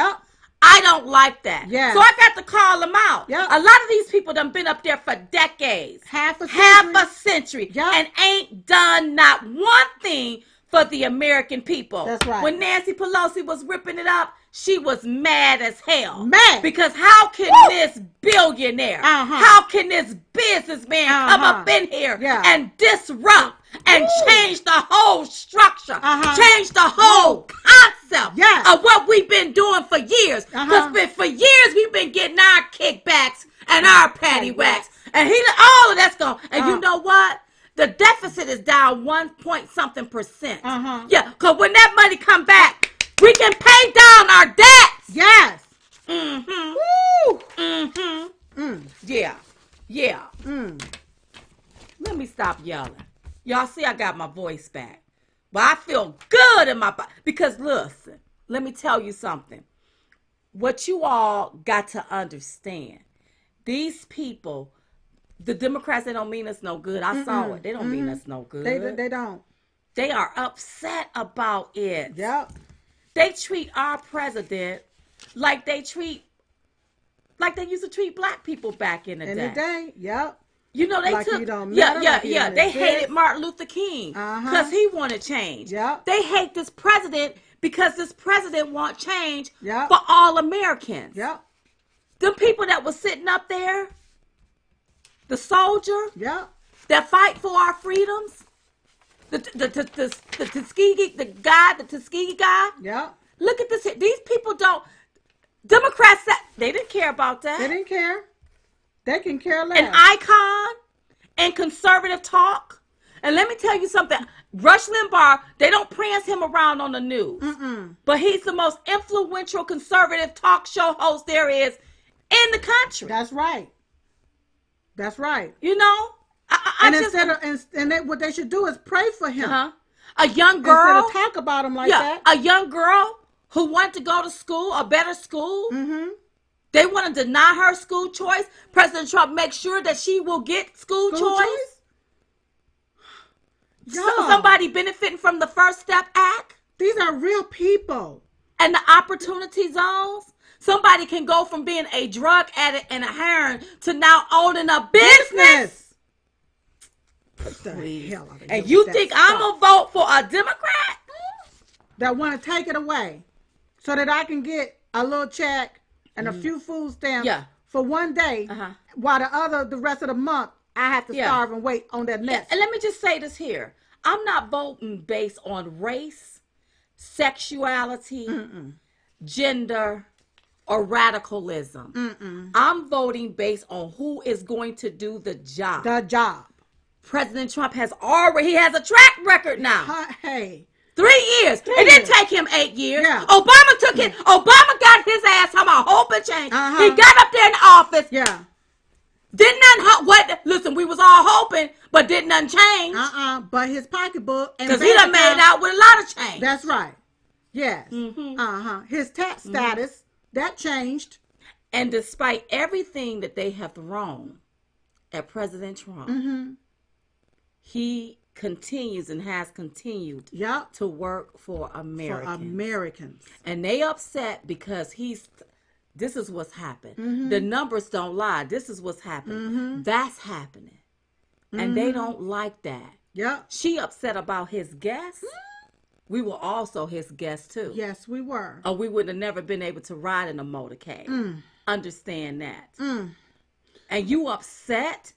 I don't like that. So I got to call them out. A lot of these people done been up there for decades. Half a century. And ain't done not one thing for the American people. That's right. When Nancy Pelosi was ripping it up, she was mad as hell. Mad. Because how can this billionaire, how can this businessman come up in here and disrupt and change the whole structure, change the whole concept of what we've been doing for years? Because for years we've been getting our kickbacks and our patty whacks. And all of that's gone. And you know what? The deficit is down 1-point-something%. Yeah, because when that money come back, we can pay down our debts. Yes. Yeah. Let me stop yelling. Y'all see I got my voice back. But I feel good in my body. Because listen, let me tell you something. What you all got to understand. These people, the Democrats, they don't mean us no good. I saw it. They don't mean us no good. They don't. They are upset about it. Yep. They treat our president like they used to treat black people back in the day. Yep. You know, they took, they hated Martin Luther King because he wanted change. Yep. They hate this president because this president want change for all Americans. Yep. Them people that was sitting up there, the soldier that fight for our freedoms, the Tuskegee guy. Yeah. Look at this. These people don't. Democrats, they didn't care about that. They didn't care. They can care less. An icon and conservative talk. And let me tell you something. Rush Limbaugh, they don't prance him around on the news. But he's the most influential conservative talk show host there is in the country. That's right. That's right. You know? What they should do is pray for him. A young girl. Instead of talk about him like that. A young girl who wanted to go to school, a better school. They want to deny her school choice. President Trump makes sure that she will get school choice. Somebody benefiting from the First Step Act. These are real people. And the opportunity zones. Somebody can go from being a drug addict and a heroin to now owning a business. And you think I'm going to vote for a Democrat? That want to take it away so that I can get a little check and a few food stamps for one day while the rest of the month I have to starve and wait on that mess. And let me just say this here. I'm not voting based on race, sexuality, gender, or radicalism. I'm voting based on who is going to do the job. The job. President Trump has a track record now. Hey. 3 years. It didn't take him 8 years. Yeah. Obama took it. Obama got his ass on a hope and change. He got up there in the office. Yeah. Didn't nothing listen, we was all hoping, but didn't nothing change. But his pocketbook and because he done made out with a lot of change. That's right. Yes. His tax status, that changed. And despite everything that they have thrown at President Trump, he continues and has continued to work for Americans. And they upset because this is what's happened. The numbers don't lie. This is what's happening. That's happening. And they don't like that. Yeah. She upset about his guests. We were also his guests too. Yes, we were. Or we would have never been able to ride in a motorcade. Understand that. And you upset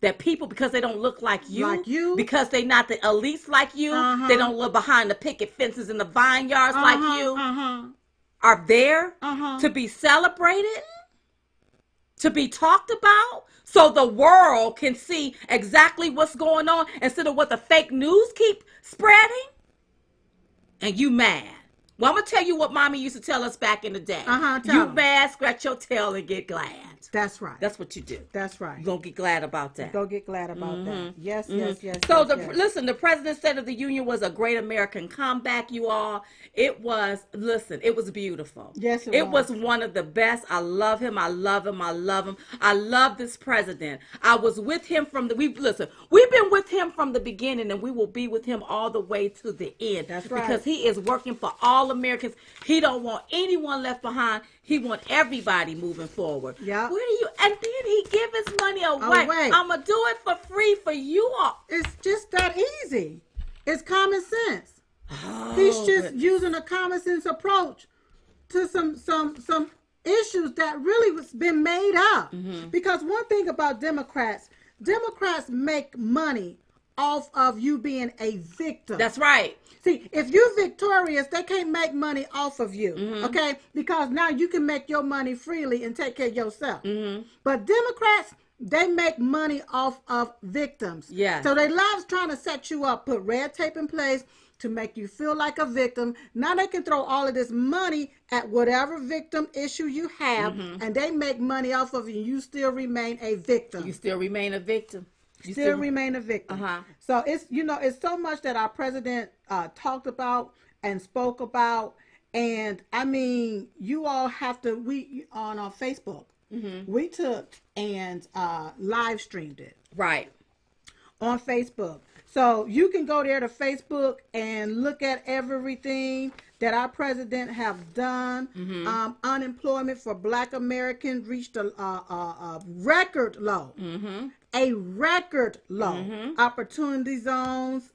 that people, because they don't look like you, because they not the elites like you, they don't live behind the picket fences in the vineyards like you, are there to be celebrated, to be talked about, so the world can see exactly what's going on instead of what the fake news keep spreading. And you mad. Well, I'm going to tell you what Mommy used to tell us back in the day. You mad, scratch your tail and get glad. That's right. That's what you do. That's right. You're going to get glad about that. Go get glad about that. Yes, yes. So, listen, the President's State of the Union was a great American comeback, you all. It was beautiful. Yes, it was one of the best. I love him. I love him. I love him. I love this president. I was with him we've been with him from the beginning, and we will be with him all the way to the end. That's right. Because he is working for all Americans. He don't want anyone left behind. He want everybody moving forward. Yeah. And then he give his money away. I'm going to do it for free for you all. It's just that easy. It's common sense. He's just using a common sense approach to some issues that really was been made up. Because one thing about Democrats make money off of you being a victim. That's right. See, if you're victorious, they can't make money off of you, okay? Because now you can make your money freely and take care of yourself. But Democrats, they make money off of victims. Yeah. So they love trying to set you up, put red tape in place to make you feel like a victim. Now they can throw all of this money at whatever victim issue you have, and they make money off of you. You still remain a victim. You still remain a victim. You still remain a victim. So it's, it's so much that our president talked about and spoke about. And I mean, you all have to, we on our Facebook, we took and live streamed it. Right. On Facebook. So you can go there to Facebook and look at everything that our president have done. Unemployment for Black Americans reached a record low. A record low. Opportunity zones,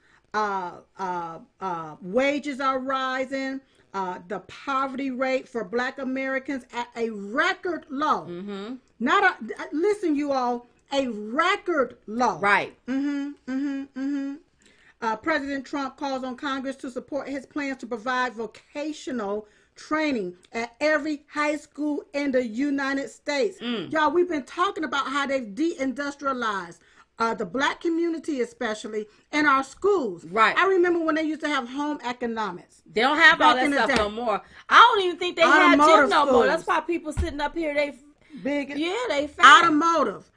wages are rising. The poverty rate for Black Americans at a record low. Listen, you all, a record low. Right. President Trump calls on Congress to support his plans to provide vocational training at every high school in the United States. Y'all, we've been talking about how they've deindustrialized the Black community, especially in our schools. Right. I remember when they used to have home economics. They don't have all that stuff no more. I don't even think they have gym no more. That's why people sitting up here, they fat. Automotive,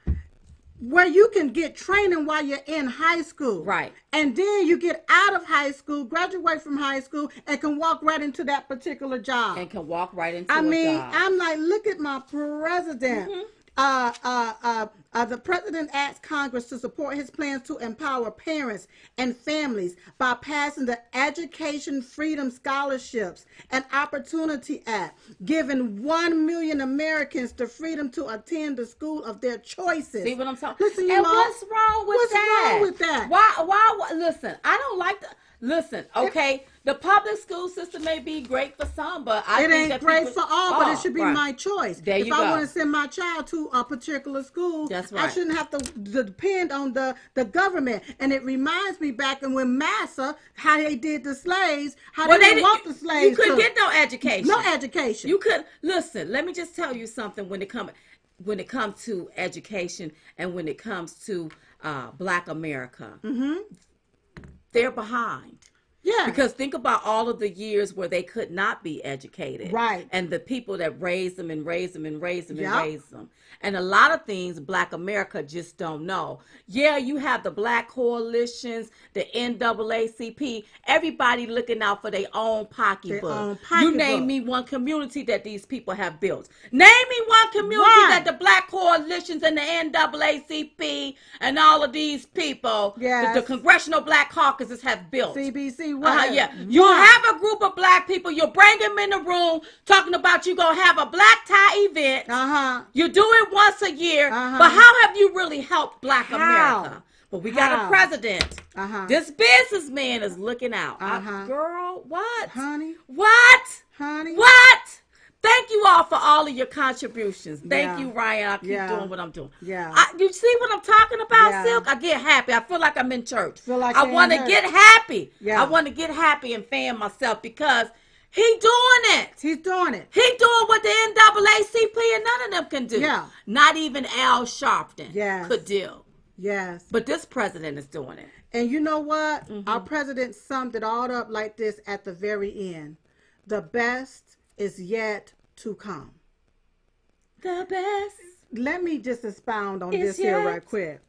where you can get training while you're in high school. Right. And then you get out of high school, graduate from high school, and can walk right into that particular job. And can walk right into a job. I'm like, look at my president. The president asked Congress to support his plans to empower parents and families by passing the Education Freedom Scholarships and Opportunity Act, giving 1 million Americans the freedom to attend the school of their choices. See what I'm talking? Listen, and what's wrong with that? What's wrong with that? Why? Listen, I don't like the. Listen, okay, the public school system may be great for some, but I think ain't great for all, but it should be my choice. If I want to send my child to a particular school, that's right. I shouldn't have to depend on the government. And it reminds me back when Massa, how they did the slaves, how they didn't want the slaves. You couldn't get no education. No education. You could listen. Let me just tell you something. When it comes to education and when it comes to Black America. They're behind. Yeah. Because think about all of the years where they could not be educated. Right. And the people that raised them and raised them and raised them and raised them. And a lot of things Black America just don't know. Yeah, you have the Black coalitions, the NAACP, everybody looking out for their own pocketbook. You name me one community that these people have built. Name me one community that the Black coalitions and the NAACP and all of these people, the Congressional Black Caucuses have built. CBC, You have a group of Black people, you bring them in the room talking about you going to have a black tie event. You do it once a year, but how have you really helped Black America? But we got a president. This businessman is looking out. Girl, what? Honey? What? Honey? What? Thank you all for all of your contributions. Thank you, Ryan. I keep doing what I'm doing. You see what I'm talking about, Silk? I get happy. I feel like I'm in church. I want to get happy. I want to get happy and fan myself because he doing it. He's doing it. He doing what the NAACP and none of them can do. Not even Al Sharpton could do. Yes. But this president is doing it. And you know what? Our president summed it all up like this at the very end. The best is yet to come. The best. Let me just expound on this here right quick.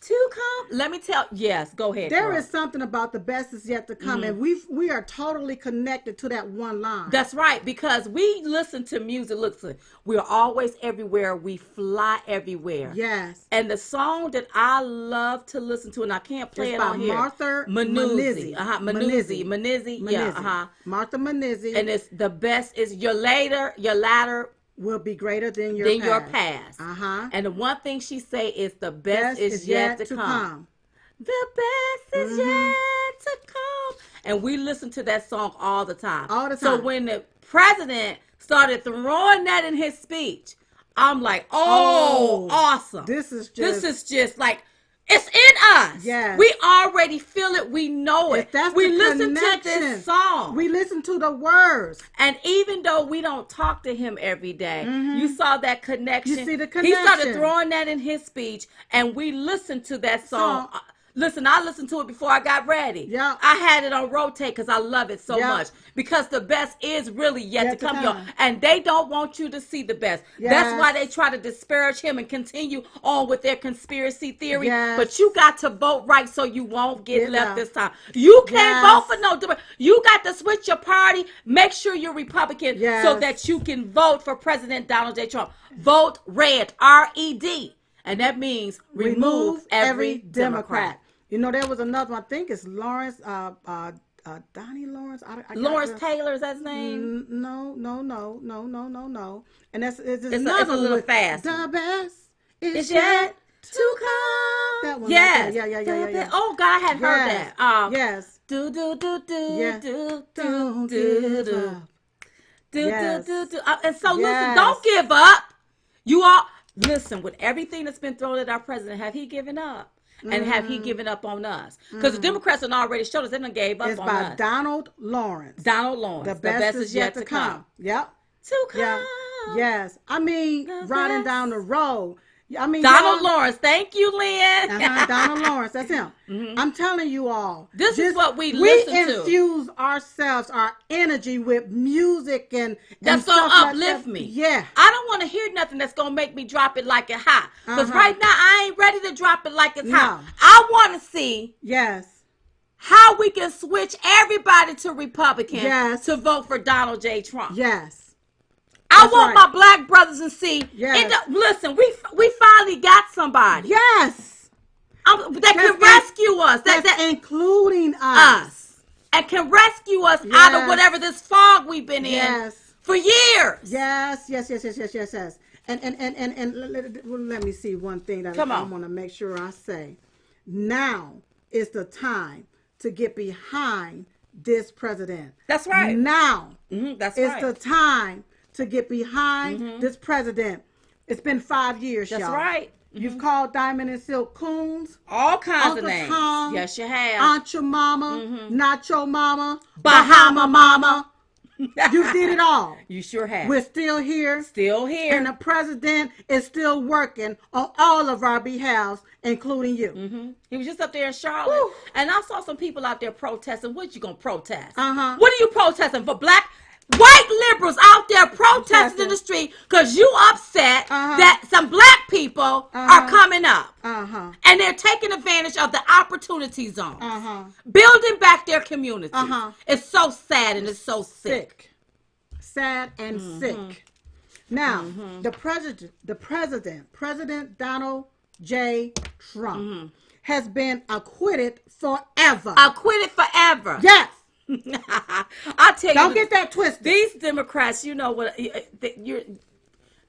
To come. Let me tell. Yes, go ahead. There is something about the best is yet to come, and we are totally connected to that one line. That's right, because we listen to music. Look, we're always everywhere. We fly everywhere. Yes. And the song that I love to listen to, and I can't play it on here. Martha Manizzi. Manizzi. Martha Manizzi. And it's the best is your latter will be greater than your past. And the one thing she say is the best is yet to come. The best is yet to come. and we listen to that song all the time. All the time. So when the president started throwing that in his speech, I'm like, awesome. This is just like, it's in us. Yes. We already feel it. We know it. We listen to this song. We listen to the words. And even though we don't talk to him every day, you saw that connection. You see the connection. He started throwing that in his speech, and we listened to that song. Listen, I listened to it before I got ready. Yeah. I had it on rotate because I love it so much. Because the best is really yet to come, y'all. And they don't want you to see the best. Yes. That's why they try to disparage him and continue on with their conspiracy theory. Yes. But you got to vote right so you won't get left this time. You can't vote for no. You got to switch your party. Make sure you're Republican so that you can vote for President Donald J. Trump. Vote red, RED. And that means remove every Democrat. You know, there was another one. I think it's Lawrence, Donnie Lawrence. Lawrence Taylor, is that his name? No. And it's a little fast. The best is yet to come. That one. Yes. Right there. Yeah. Oh God, I hadn't heard that. Yes. Do. And so listen, don't give up. You all listen. With everything that's been thrown at our president, have he given up? And have he given up on us? Because the Democrats have already showed us they done gave up on us. It's by Donald Lawrence. The best is yet to come. Yep. To come. Yeah. Yes. I mean, riding down the road. I mean, Donald Lawrence. Thank you, Lynn. Donald Lawrence. That's him. I'm telling you all. This is what we listen to. We infuse ourselves, our energy with music and that's going to uplift me. Yeah. I don't want to hear nothing that's going to make me drop it like it's hot. Because right now, I ain't ready to drop it like it's hot. I want to see. Yes. How we can switch everybody to Republican to vote for Donald J. Trump. Yes. I want my black brothers to see. Listen, we finally got somebody. Yes. That can rescue us. That's including us. And can rescue us out of whatever this fog we've been in for years. Yes. And let me see one thing that I want to make sure I say. Now is the time to get behind this president. That's right. Now it's the time to get behind this president. It's been 5 years, y'all. That's right. You've called Diamond and Silk coons. All kinds Uncle of names. Tom, yes, you have. Aunt your mama, not your mama, Bahama mama. You did it all. You sure have. We're still here. Still here. And the president is still working on all of our behalves, including you. He was just up there in Charlotte. Woo. And I saw some people out there protesting. What you going to protest? What are you protesting for? White liberals out there protesting in the street because you upset that some black people are coming up. And they're taking advantage of the opportunity zones. Building back their communities. It's so sad and it's so sick. Sad and sick. Now, the President Donald J. Trump has been acquitted forever. Acquitted forever. Yes. I tell you, don't get that twisted. These Democrats, you know what?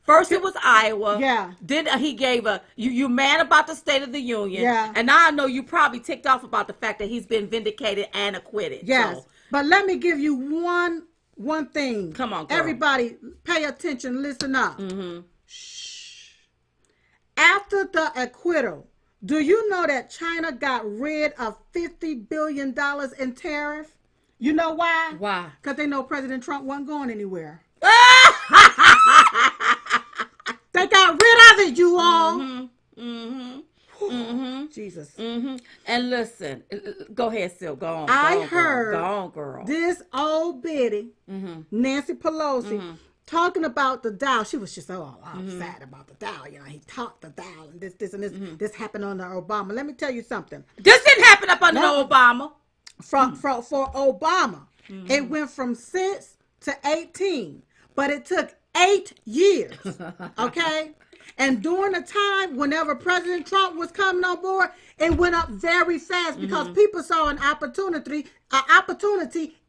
First it was Iowa. Yeah. Then he gave you mad about the State of the Union. Yeah. And now I know you probably ticked off about the fact that he's been vindicated and acquitted. Yes. So. But let me give you one thing. Come on, girl. Everybody, pay attention. Listen up. Shh. After the acquittal, do you know that China got rid of $50 billion in tariff? You know why? Why? Because they know President Trump wasn't going anywhere. They got rid of it, you all. Jesus. And listen, go ahead, Sil. Go on. I heard go on, girl. This old biddy, Nancy Pelosi, talking about the Dow. She was just sad about the Dow. You know, he talked the Dow and this and this. This happened under Obama. Let me tell you something. This didn't happen up under Obama. For Obama, it went from 6 to 18, but it took 8 years. Okay. And during the time, whenever President Trump was coming on board, it went up very fast because people saw an opportunity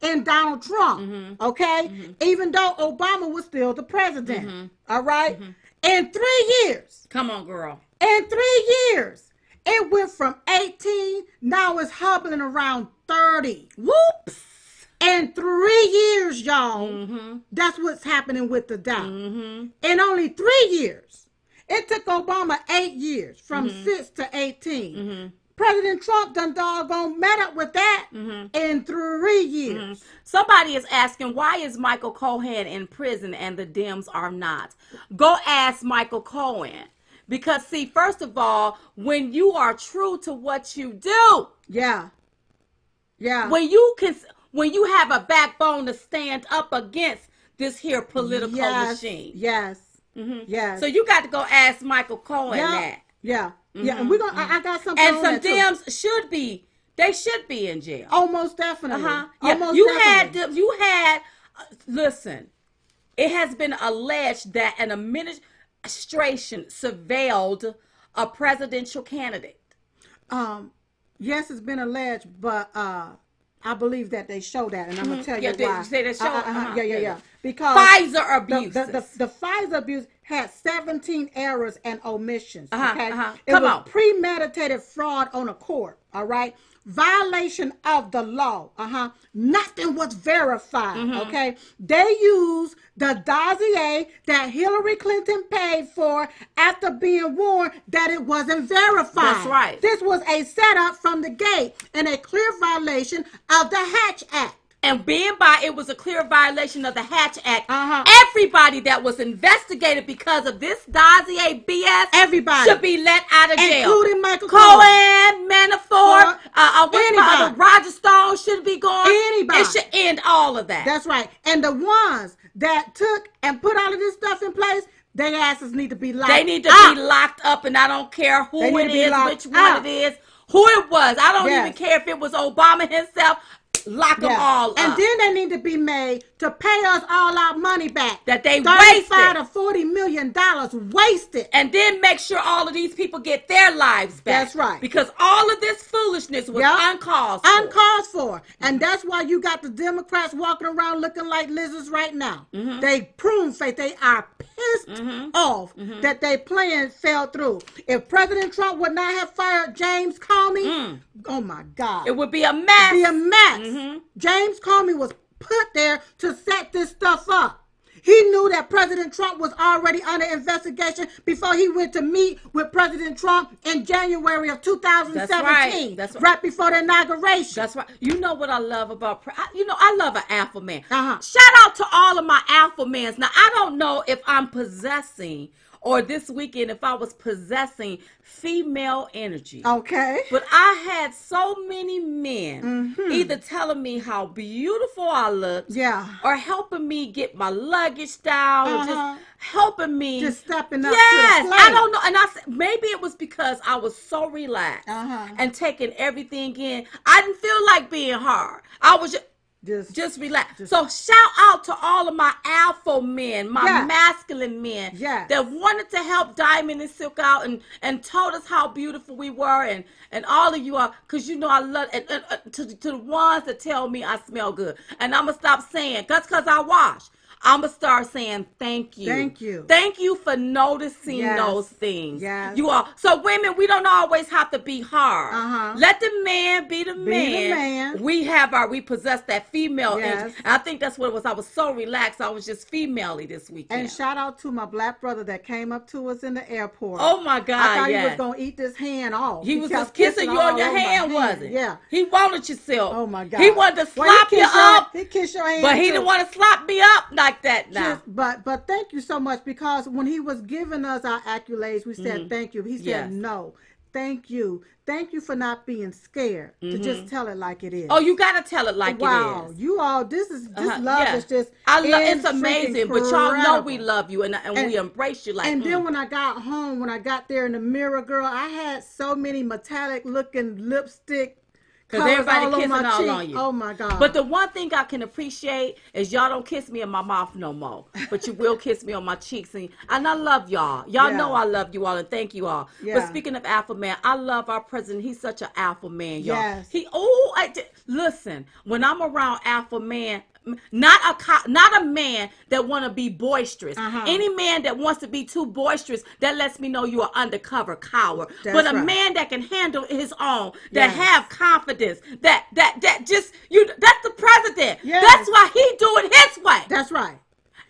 in Donald Trump. Okay, even though Obama was still the president. All right, in 3 years. Come on, girl. In 3 years, it went from 18. Now it's hobbling around 30. Whoops. In 3 years, y'all, that's what's happening with the Dow. In only 3 years. It took Obama 8 years, from 6 to 18. President Trump done doggone met up with that in 3 years. Somebody is asking, why is Michael Cohen in prison and the Dems are not? Go ask Michael Cohen. Because, see, first of all, when you are true to what you do. Yeah. When you have a backbone to stand up against this here political machine. Yes. So you got to go ask Michael Cohen that. Yeah. And we're gonna I got something. And on some that Dems should be in jail. Almost definitely. Listen, it has been alleged that an administration surveilled a presidential candidate. Yes, it's been alleged, but I believe that they show that, and I'm gonna tell you why. You say they show? Yeah. Because Pfizer abuse. The Pfizer abuse had 17 errors and omissions. Okay, it Come was on. premeditated fraud on a court. All right, violation of the law. Nothing was verified. Okay, they used the dossier that Hillary Clinton paid for after being warned that it wasn't verified. That's right. This was a setup from the gate and a clear violation of the Hatch Act. And it was a clear violation of the Hatch Act. Everybody that was investigated because of this dossier BS, everybody should be let out of jail, including Michael Cohen, Manafort, anybody. Roger Stone should be gone. Anybody. It should end all of that. That's right. And the ones that took and put all of this stuff in place, their asses need to be locked up. They need to be locked up, and I don't care who it is, which one it is, who it was. I don't even care if it was Obama himself. Lock them all up. And then they need to be made to pay us all our money back. That they wasted. $35 to $40 million wasted. And then make sure all of these people get their lives back. That's right. Because all of this foolishness was uncalled for. Uncalled for. And that's why you got the Democrats walking around looking like lizards right now. They prune face. They are pissed off that their plan fell through. If President Trump would not have fired James Comey, oh my God. It would be a mess. Be a mess. James Comey was put there to set this stuff up. He knew that President Trump was already under investigation before he went to meet with President Trump in January of 2017. That's right. Right before the inauguration. That's right. You know what I love about, I love an alpha man. Shout out to all of my alpha mans. Now, I don't know if I'm possessing, or this weekend if I was possessing female energy. Okay. But I had so many men either telling me how beautiful I looked, or helping me get my luggage down, or just helping me. Just stepping up to yes, the plate. I don't know. And I said, maybe it was because I was so relaxed and taking everything in. I didn't feel like being hard. I was just relax. So shout out to all of my alpha men, my masculine men that wanted to help Diamond and Silk out and told us how beautiful we were, and all of you are, because you know I love to the ones that tell me I smell good. And I'm going to stop saying, that's because I wash. I'm going to start saying thank you. Thank you. Thank you for noticing those things. Yes. You are. So women, we don't always have to be hard. Let the man be the man. We possess that female energy. And I think that's what it was. I was so relaxed. I was just female-y this weekend. And shout out to my black brother that came up to us in the airport. Oh my God. I thought he was going to eat this hand off. He was just kissing you on your hand, wasn't he? Yeah. He wanted you silk. Oh my God. He wanted to slap you up. He kissed your hand. But he didn't want to slap me up like that now. But thank you so much, because when he was giving us our accolades, we said thank you. He said no, thank you. Thank you for not being scared to just tell it like it is. Oh, you got to tell it like it is. Wow, you all, this love is just it's amazing. But y'all know we love you and we embrace you like. And then when I got home, when I got there in the mirror, girl, I had so many metallic looking lipstick. Because everybody kissing all on you. Oh my God. But the one thing I can appreciate is y'all don't kiss me in my mouth no more. But you will kiss me on my cheeks. And I love y'all. Y'all know I love you all and thank you all. Yeah. But speaking of alpha man, I love our president. He's such an alpha man, y'all. Yes. Listen, when I'm around alpha man, not a man that want to be boisterous. Uh-huh. Any man that wants to be too boisterous, that lets me know you're an undercover coward. That's but a right. man that can handle his own, that Yes. have confidence, that just that's the president. Yes. That's why he do it his way. That's right.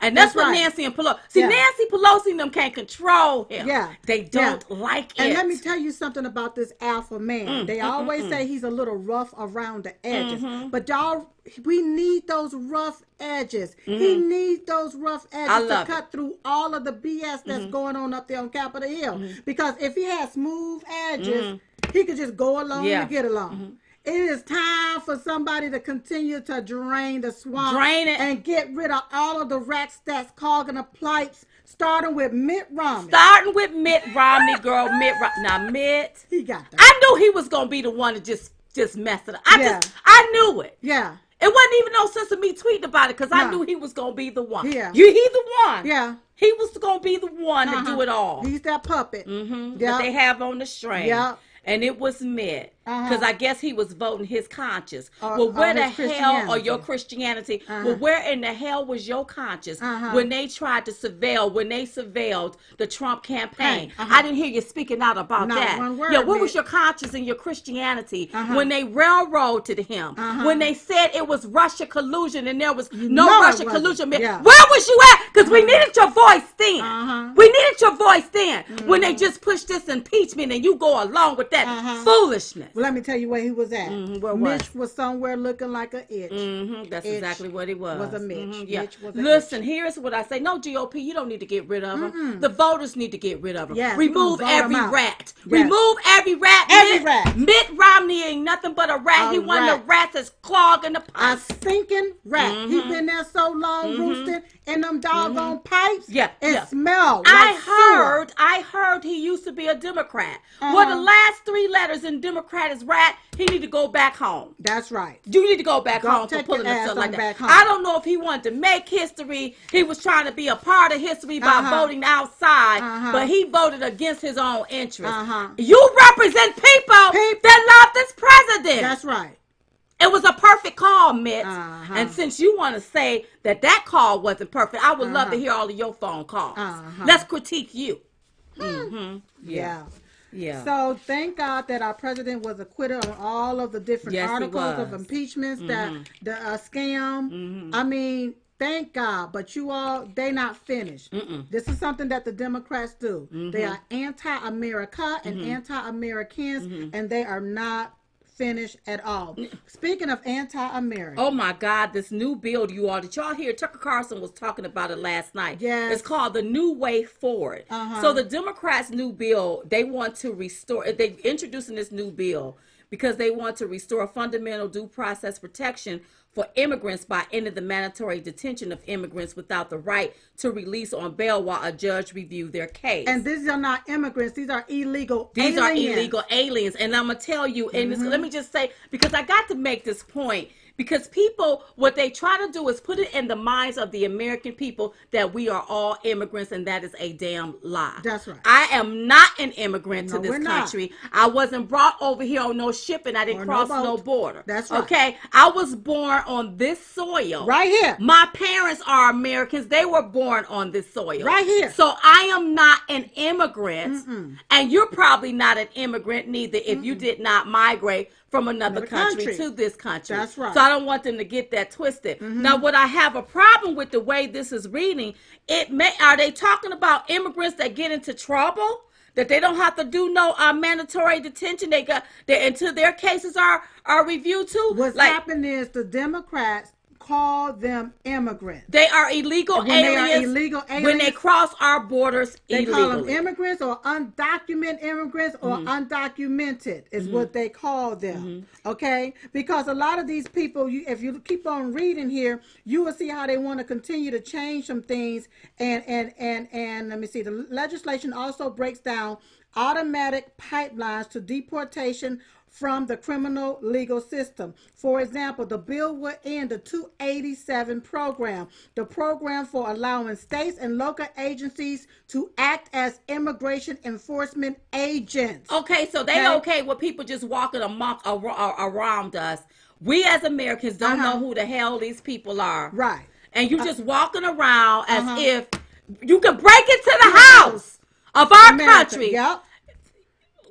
And that's what right. Nancy and Pelosi. See, Yeah. Nancy Pelosi and them can't control him. Yeah. They don't like it. And let me tell you something about this alpha man. They always say he's a little rough around the edges. But y'all, we need those rough edges. He needs those rough edges to cut through all of the BS that's going on up there on Capitol Hill. Because if he had smooth edges, he could just go along and get along. It is time for somebody to continue to drain the swamp. Drain it. And get rid of all of the rats that's clogging the pipes, starting with Mitt Romney. Starting with Mitt Romney, girl. Now, Mitt. He got that. I knew he was going to be the one to just mess it up. I knew it. Yeah. It wasn't even no sense of me tweeting about it because I knew he was going to be the one. Yeah. He the one. Yeah. He was going to be the one to do it all. He's that puppet. That they have on the string. Yeah. And it was Mitt. Because I guess he was voting his conscience. Well, where the hell are your Christianity? Well, where in the hell was your conscience when they tried to surveil, when they surveilled the Trump campaign? I didn't hear you speaking out about that. One word, yeah, where was your conscience and your Christianity when they railroaded him? When they said it was Russia collusion and there was no Russia collusion? Yeah. Where was you at? Because we needed your voice then. We needed your voice then when they just pushed this impeachment and you go along with that foolishness. Well, let me tell you where he was at. Mitch was somewhere looking like an itch. That's exactly what he was. Was a Mitch. Yeah. Mitch was a Listen, itch. here's what I say. No, GOP, you don't need to get rid of him. The voters need to get rid of him. Yes, remove every rat. Yes. Remove every rat. Every rat. Mitt Romney ain't nothing but a rat. He one of the rats that's clogging the A pipes. stinking rat. He been there so long roosting in them doggone pipes. Yeah, It smelled like sewer. I heard he used to be a Democrat. Well, the last 3 letters in Democrat is rat. He need to go back home. That's right. You need to go back home for take pulling your himself ass like on that. back home. I don't know if he wanted to make history. He was trying to be a part of history by voting outside, but he voted against his own interests. You represent people that love this president. That's right. It was a perfect call, Mitt. And since you want to say that call wasn't perfect, I would love to hear all of your phone calls. Let's critique you. Yeah. Yeah. So thank God that our president was acquitted on all of the different articles of impeachments, that the scam. I mean, thank God. But you all, they not finished. This is something that the Democrats do. They are anti-America and anti-Americans, and they are not finished at all. Speaking of anti-American. Oh my God, this new bill did y'all hear? Tucker Carlson was talking about it last night. Yes. It's called the New Way Forward. So the Democrats' new bill, they want to restore, they're introducing this new bill because they want to restore fundamental due process protection for immigrants by ending the mandatory detention of immigrants without the right to release on bail while a judge review their case. And these are not immigrants. These are illegal These aliens. are illegal aliens. And I'm going to tell you, and let me just say, because I got to make this point, because people, what they try to do is put it in the minds of the American people that we are all immigrants, and that is a damn lie. That's right. I am not an immigrant to No, this we're not. country. I wasn't brought over here on no ship, and I didn't cross no border. That's right. Okay? I was born on this soil. Right here. My parents are Americans. They were born on this soil. Right here. So I am not an immigrant, and you're probably not an immigrant neither if you did not migrate from another country to this country. That's right. So I don't want them to get that twisted. Now, what I have a problem with the way this is reading, are they talking about immigrants that get into trouble? That they don't have to do no mandatory detention? Until their cases are reviewed too? What's happened is the Democrats call them immigrants. They are illegal aliens. They are illegal aliens. When they cross our borders They illegally. call them immigrants or undocumented immigrants or undocumented is what they call them. Okay? Because a lot of these people, if you keep on reading here, you will see how they want to continue to change some things. And let me see. The legislation also breaks down automatic pipelines to deportation from the criminal legal system. For example, the bill would end the 287 program, the program for allowing states and local agencies to act as immigration enforcement agents. Okay, so they okay with people just walking amok around us We as Americans don't know who the hell these people are. Right. And you just walking around as if you could break into the house of our country. Yep.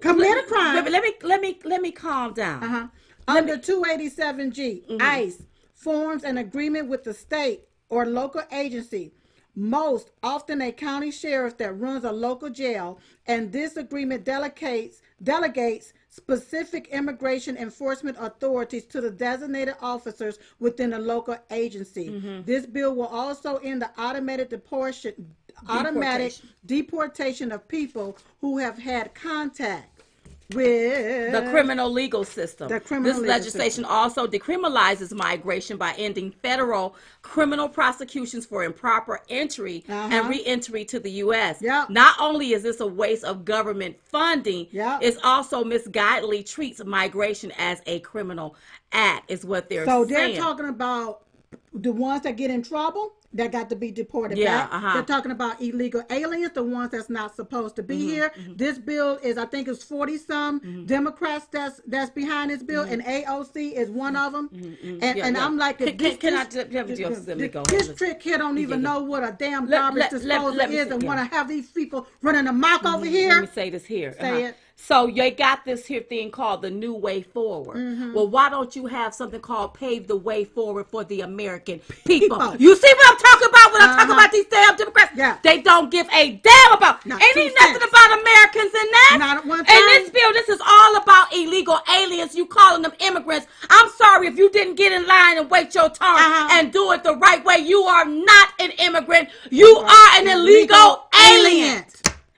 Commit a crime. Let me calm down. Under 287G, ICE forms an agreement with the state or local agency, most often a county sheriff that runs a local jail, and this agreement delegates specific immigration enforcement authorities to the designated officers within a local agency. This bill will also end the automatic deportation of people who have had contact with the criminal legal system. This legislation also decriminalizes migration by ending federal criminal prosecutions for improper entry and re-entry to the U.S. Not only is this a waste of government funding, it's also misguidedly treats migration as a criminal act, is what they're saying. So they're talking about the ones that get in trouble, that got to be deported back. They're talking about illegal aliens, the ones that's not supposed to be here. This bill is, I think it's 40-some Democrats that's behind this bill, and AOC is one of them. And I'm like, this trick here don't even know what a damn garbage disposal is and want to have these people running amok over here. Let me say this here. Say it. So you got this here thing called the New Way Forward. Well, why don't you have something called Pave the Way Forward for the American people? You see what I'm talking about when I talk about these damn Democrats? They don't give a damn about. Ain't nothing about Americans in that. Not one time. In this bill, this is all about illegal aliens. You calling them immigrants. I'm sorry if you didn't get in line and wait your turn and do it the right way. You are not an immigrant. You are an illegal alien.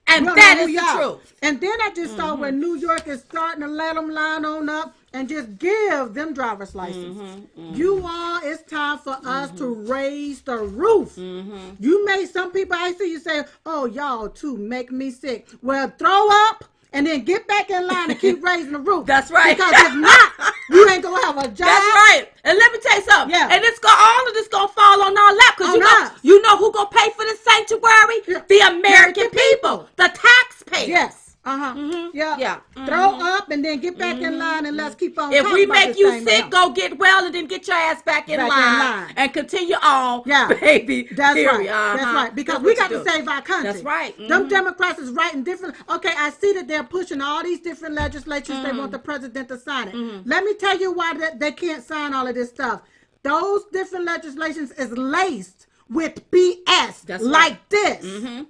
And that is the truth. And then I just saw where New York is starting to let them line on up and just give them driver's license. You all, it's time for us to raise the roof. You may, some people I see you say, oh, y'all too make me sick. Well, throw up and then get back in line and keep raising the roof. That's right. Because if not, you ain't going to have a job. That's right. And let me tell you something. And all of this going to fall on our lap. Because you know who going to pay for the sanctuary? The American people. The taxpayers. Yes. Throw up and then get back in line and let's keep on. If we make you sick, go get well and then get your ass back in line and continue on, baby. That's right. That's right. Because we got to save our country. That's right. Them Democrats is writing different. Okay, I see that they're pushing all these different legislations. They want the president to sign it. Let me tell you why they can't sign all of this stuff. Those different legislations is laced with BS. That's like this.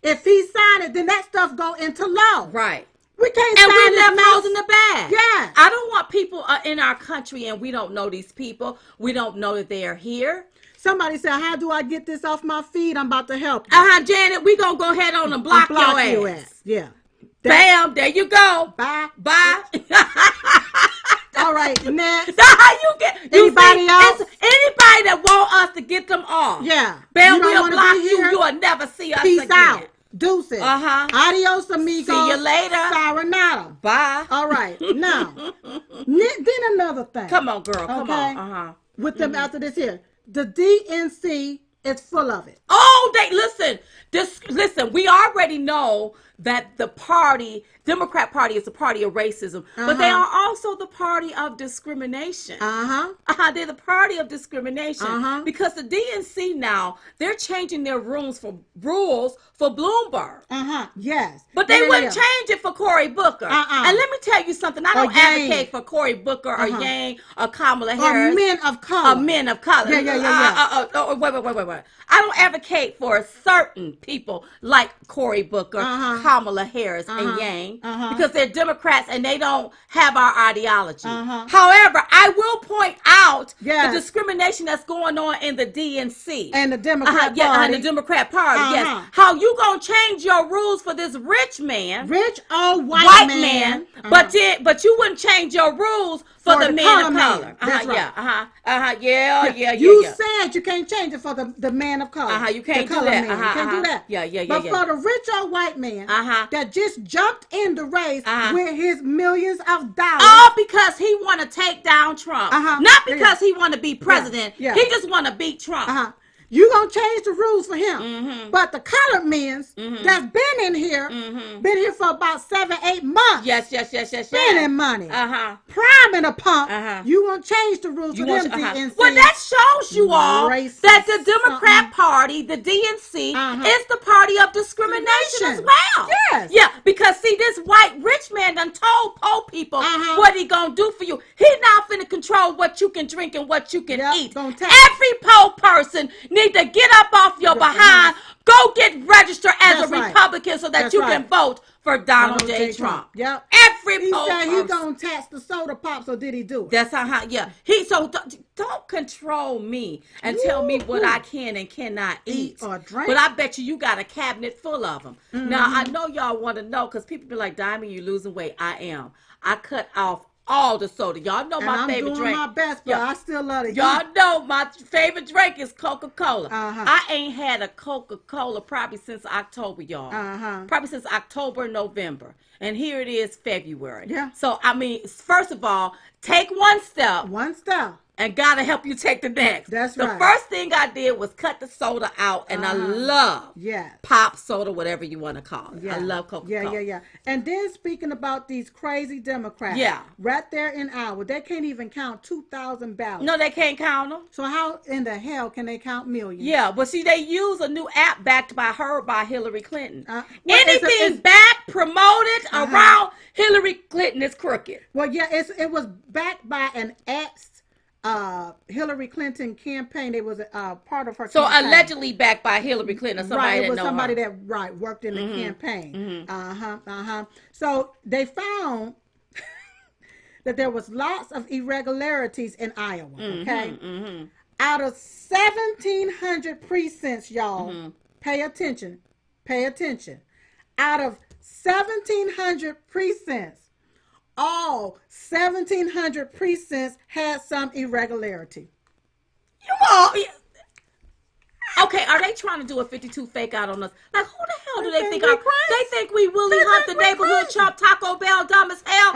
If he signed it, then that stuff go into law. Right. We can't and sign we left those in the bag. Yeah. I don't want people in our country and we don't know these people. We don't know that they are here. Somebody said, how do I get this off my feed? I'm about to help you. Janet, we going to go ahead on and block your ass. Yeah. Bam, there you go. Bye. Bye. All right, next. That's how you get. Anybody else? Anybody that want us to get them off. Yeah. Bam, we'll block you. You will never see us Peace again. Out. Deuces. Adios, amigos. See you later. Sayonara. Bye. All right. Now, then another thing. Come on, girl. Come on. With them after this here. The DNC is full of it. Oh, listen. We already know that the Democrat Party is the party of racism, but they are also the party of discrimination. They're the party of discrimination because the DNC now, they're changing their rules for Bloomberg. Yes. But they wouldn't change it for Cory Booker. And let me tell you something. I don't advocate for Cory Booker or Yang or Kamala Harris. Or men of color. Men of color. Wait. I don't advocate for certain people like Cory Booker, Kamala Harris, and Yang because they're Democrats and they don't have our ideology. However, I will point out the discrimination that's going on in the DNC and the Democrat Party. And the Democrat Party. Yes. How you gonna change your rules for this rich old white man, but you wouldn't change your rules for the men of color. That's right. Yeah. You said you can't change it for the man of color. You can't do that. You can't do that. Yeah. But for the rich old white man that just jumped in the race with his millions of dollars. All because he want to take down Trump. Not because he want to be president. He just want to beat Trump. You gonna change the rules for him. But the colored men's that's been in here, been here for about 7-8 months. Yes. Spending money. Priming a pump. You gonna change the rules for them, DNC. Well, that shows you all that the Democrat Party, the DNC, is the party of discrimination as well. Yes. Yeah, because see, this white rich man done told poor people what he gonna do for you. He now finna control what you can drink and what you can eat. Every poor person need to get up off your behind, go get registered as a Republican so that you can vote for Donald J. Trump. Yep. Every poor person. He said he gonna tax the soda pop, so did he do it? That's how, yeah. Don't control me and tell me what I can and cannot eat or drink. But I bet you got a cabinet full of them. Now, I know y'all want to know because people be like, Diamond, you losing weight. I am. I cut off all the soda. Y'all know my favorite drink. I'm doing my best, but I still love it. Y'all know my favorite drink is Coca-Cola. I ain't had a Coca-Cola probably since October, y'all. Probably since October, November. And here it is, February. Yeah. So, I mean, first of all, take one step. And gotta help you take the next. That's right. The first thing I did was cut the soda out, and I love pop soda, whatever you want to call it. I love Coca-Cola. Yeah. And then speaking about these crazy Democrats, right there in Iowa, they can't even count 2,000 ballots. No, they can't count them. So how in the hell can they count millions? Yeah, but see, they use a new app backed by Hillary Clinton. Anything backed, promoted around Hillary Clinton is crooked. Well, yeah, it was backed by an ex Hillary Clinton campaign. It was part of her so campaign. allegedly backed by Hillary Clinton. Right, it was somebody that worked in the campaign. So they found that there was lots of irregularities in Iowa. Out of 1,700 precincts, y'all, pay attention. Out of 1,700 precincts, all 1,700 precincts had some irregularity. Okay, are they trying to do a 52 fake out on us? Like, who the hell do they think? They think we Willie Hunt, the neighborhood chop, Taco Bell, dumb as hell.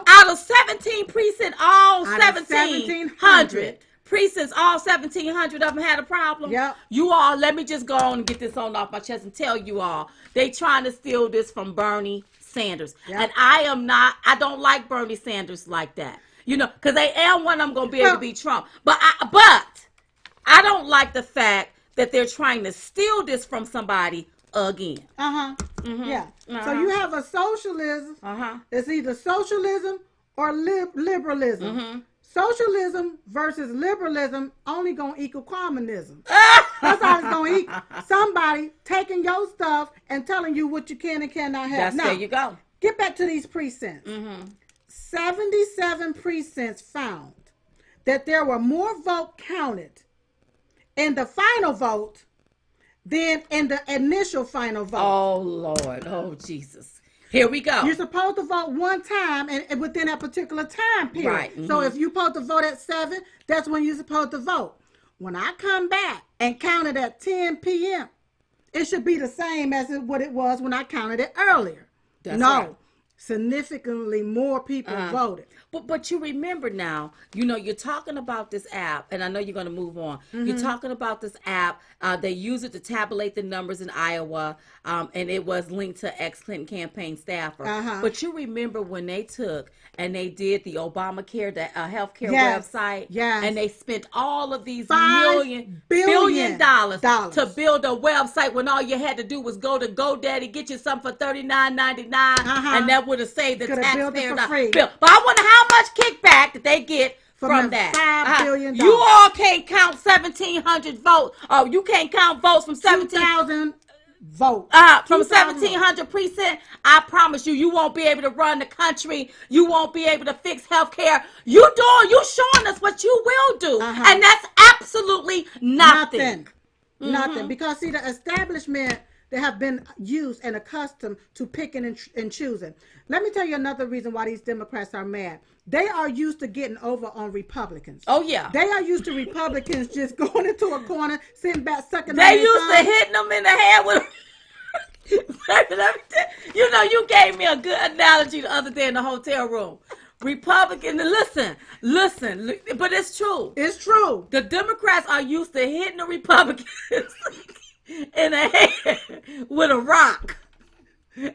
Out of 17 precincts, all 1,700 precincts, all 1,700 of them had a problem. Yep. You all, let me just go on and get this on off my chest and tell you all, they trying to steal this from Bernie Sanders. And I don't like Bernie Sanders like that. You know, because they am one of them going to be able to beat Trump. But I don't like the fact that they're trying to steal this from somebody again. Yeah. So you have a socialism. It's either socialism or liberalism. Socialism versus liberalism only gonna equal communism. That's all it's gonna equal. Somebody taking your stuff and telling you what you can and cannot have. Now, there you go. Get back to these precincts. 77 precincts found that there were more votes counted in the final vote than in the initial final vote. Oh, Lord. Oh, Jesus. Here we go. You're supposed to vote one time and within that particular time period. Right. So if you're supposed to vote at 7, that's when you're supposed to vote. When I come back and count it at 10 p.m., it should be the same as what it was when I counted it earlier. That's right. Significantly more people voted. But you remember now, you know, you're talking about this app, and I know you're going to move on. You're talking about this app. They use it to tabulate the numbers in Iowa, and it was linked to ex-Clinton campaign staffer. But you remember when they took and they did the Obamacare, the healthcare website, and they spent all of these billion dollars to build a website when all you had to do was go to GoDaddy, get you something for $39.99, and that would have saved the taxpayer bill. But I wonder how much kickback did they get from that? $5 billion. You all can't count 1,700 votes. Oh, you can't count votes from 2,000 votes. From 1,700 precincts. I promise you, you won't be able to run the country. You won't be able to fix health care. You showing us what you will do. And that's absolutely nothing. Nothing. Because, see, the establishment, they have been used and accustomed to picking and choosing. Let me tell you another reason why these Democrats are mad. They are used to getting over on Republicans. Oh, yeah. They are used to Republicans just going into a corner, sitting back, sucking They used to hitting them in the head with you know, you gave me a good analogy the other day in the hotel room. Republican, listen, Listen, but it's true. It's true. The Democrats are used to hitting the Republicans in the head with a rock.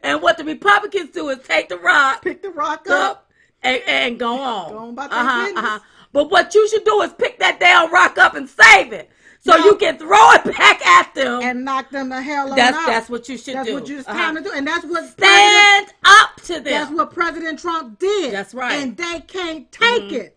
And what the Republicans do is take the rock, pick the rock up, and go on. Go on about their business. But what you should do is pick that damn rock up and save it. So you can throw it back at them. And knock them the hell out. That's what you should do. That's what you're trying to do. And that's what stand up to them. That's what President Trump did. That's right. And they can't take it.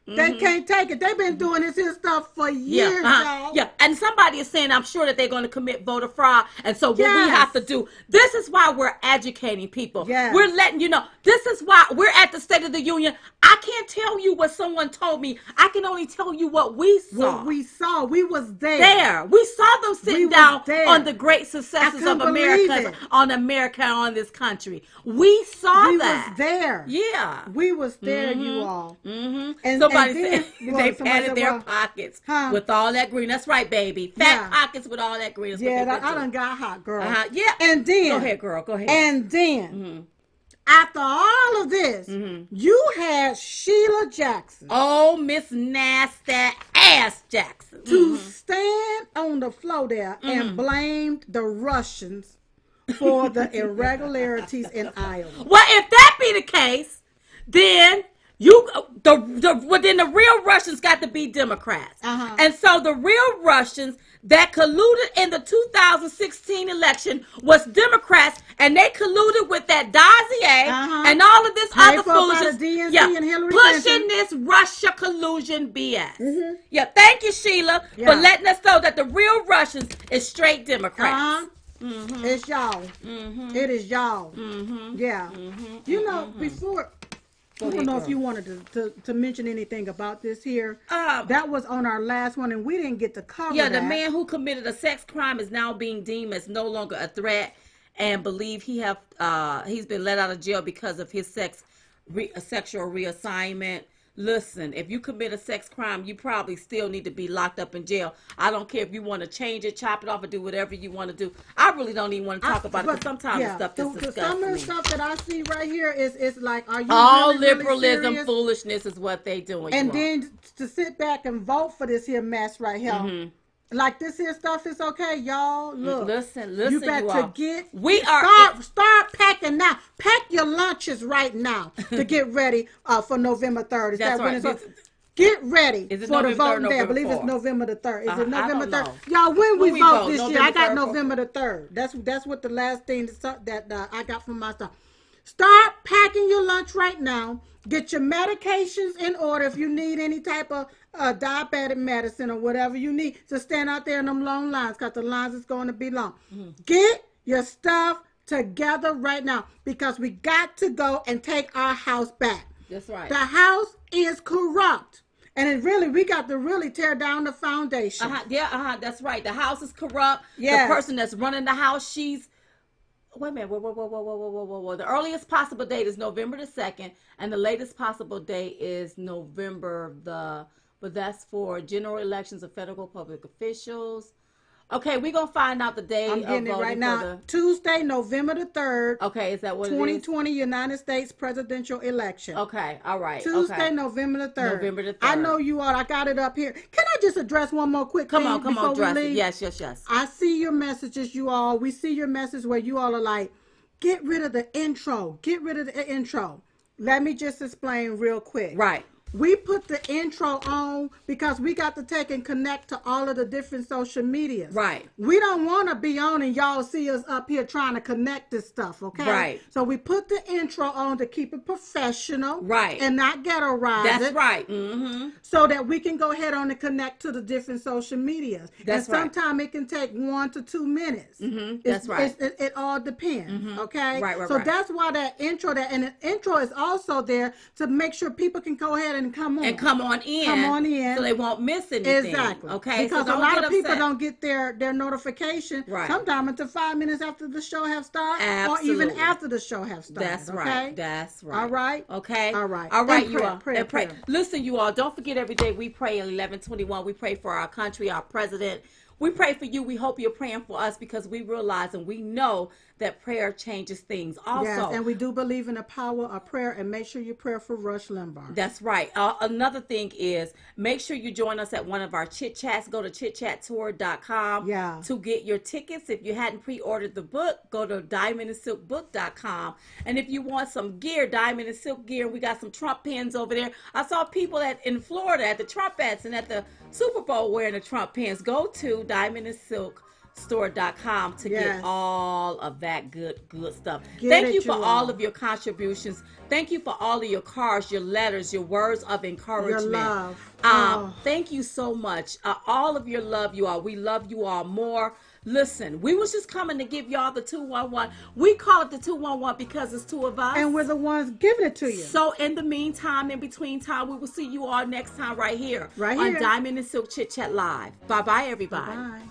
They can't take it. They've been doing this here stuff for years, y'all. Yeah, and somebody is saying, I'm sure that they're going to commit voter fraud. And so what we have to do, this is why we're educating people. Yes. We're letting you know. This is why we're at the State of the Union. I can't tell you what someone told me. I can only tell you what we saw. What we saw. We was there. We saw them sitting down on the great successes of America, on America, on this country. We saw that. We was there. Yeah. We was there, you all. And somebody said they padded their pockets with all that green. That's right, baby. Fat pockets with all that green. Yeah, I done got hot, girl. Yeah. And then. Go ahead, girl. Go ahead. And then. After all of this, you had Sheila Jackson. Oh, Miss Nasty Ass Jackson. To stand on the floor there and blamed the Russians for the irregularities in Iowa. Well, if that be the case, then the real Russians got to be Democrats. And so the real Russians that colluded in the 2016 election was Democrats, and they colluded with that dossier and all of this other foolishness. DNC and Hillary pushing Clinton. this Russia collusion BS. Yeah, thank you, Sheila, for letting us know that the real Russians is straight Democrats. It's y'all. It is y'all. Yeah. You know, before... I don't know if you wanted to mention anything about this here. That was on our last one, and we didn't get to cover that. Yeah, the man who committed a sex crime is now being deemed as no longer a threat, and believe he's been let out of jail because of his sexual reassignment. Listen, if you commit a sex crime, you probably still need to be locked up in jail. I don't care if you want to change it, chop it off, or do whatever you want to do. I really don't even want to talk about it because sometimes the stuff is disgusting. Some of the stuff that I see right here is like, are you all really, liberalism, really foolishness is what they doing. And then to sit back and vote for this here mess right here. Like this here stuff is okay, y'all. Look, listen, you got to get. Start packing now. Pack your lunches right now to get ready for November 3rd. Is that when it's get ready for the voting day. I believe it's November the 3rd. Is it November 3rd? Y'all, when we vote this year, I got November the 3rd. That's what the last thing that I got from my stuff. Start packing your lunch right now. Get your medications in order if you need any type of diabetic medicine or whatever you need to stand out there in them long lines because the lines is going to be long. Get your stuff together right now because we got to go and take our house back. That's right. The house is corrupt. And we got to really tear down the foundation. That's right. The house is corrupt. Yeah. The person that's running the house, wait a minute. Whoa. The earliest possible date is November the 2nd, and the latest possible date is but that's for general elections of federal public officials. Okay, we're going to find out the day. I'm getting it right now. Tuesday, November the 3rd. Okay, is that what 2020 United States presidential election. Okay, all right. Tuesday, November the 3rd. November the 3rd. I know you all. I got it up here. Can I just address one more quick thing Come on, before we leave? Yes. I see your messages, you all. We see your message where you all are like, get rid of the intro. Get rid of the intro. Let me just explain real quick. Right. We put the intro on because we got to take and connect to all of the different social medias. Right. We don't want to be on and y'all see us up here trying to connect this stuff, okay? Right. So we put the intro on to keep it professional. Right. And not ghettoize it. That's right. So that we can go ahead on and connect to the different social medias. That's and sometimes it can take 1 to 2 minutes. That's right. It all depends, okay? Right. So that's why that intro, and the intro is also there to make sure people can go ahead and come on. And come on in. So they won't miss anything. Exactly. Okay. Because so a lot of people don't get their notification. Right. Sometimes until 5 minutes after the show have started. Absolutely. Or even after the show have started. That's okay? right. That's right. All right. Okay. All right. All right, and you all. Pray. Listen, you all. Don't forget every day we pray at 11:21. We pray for our country, our president. We pray for you. We hope you're praying for us because we realize and we know that prayer changes things. Also, yes, and we do believe in the power of prayer, and make sure you pray for Rush Limbaugh. That's right. Another thing is make sure you join us at one of our chit chats. Go to chitchattour.com to get your tickets. If you hadn't pre-ordered the book, go to diamondandsilkbook.com. And if you want some gear, Diamond and Silk gear, we got some Trump pins over there. I saw people in Florida at the Trumpettes and at the Super Bowl wearing the Trump pins. Go to diamondandsilkstore.com to get all of that good stuff. Thank you for all of your contributions. Thank you for all of your cards, your letters, your words of encouragement. Your love. Thank you so much. All of your love, you all. We love you all more. Listen, we was just coming to give y'all the 211. We call it the 211 because it's two of us. And we're the ones giving it to you. So in the meantime, in between time, we will see you all next time right here on Diamond and Silk Chit Chat Live. Bye-bye, everybody. Bye.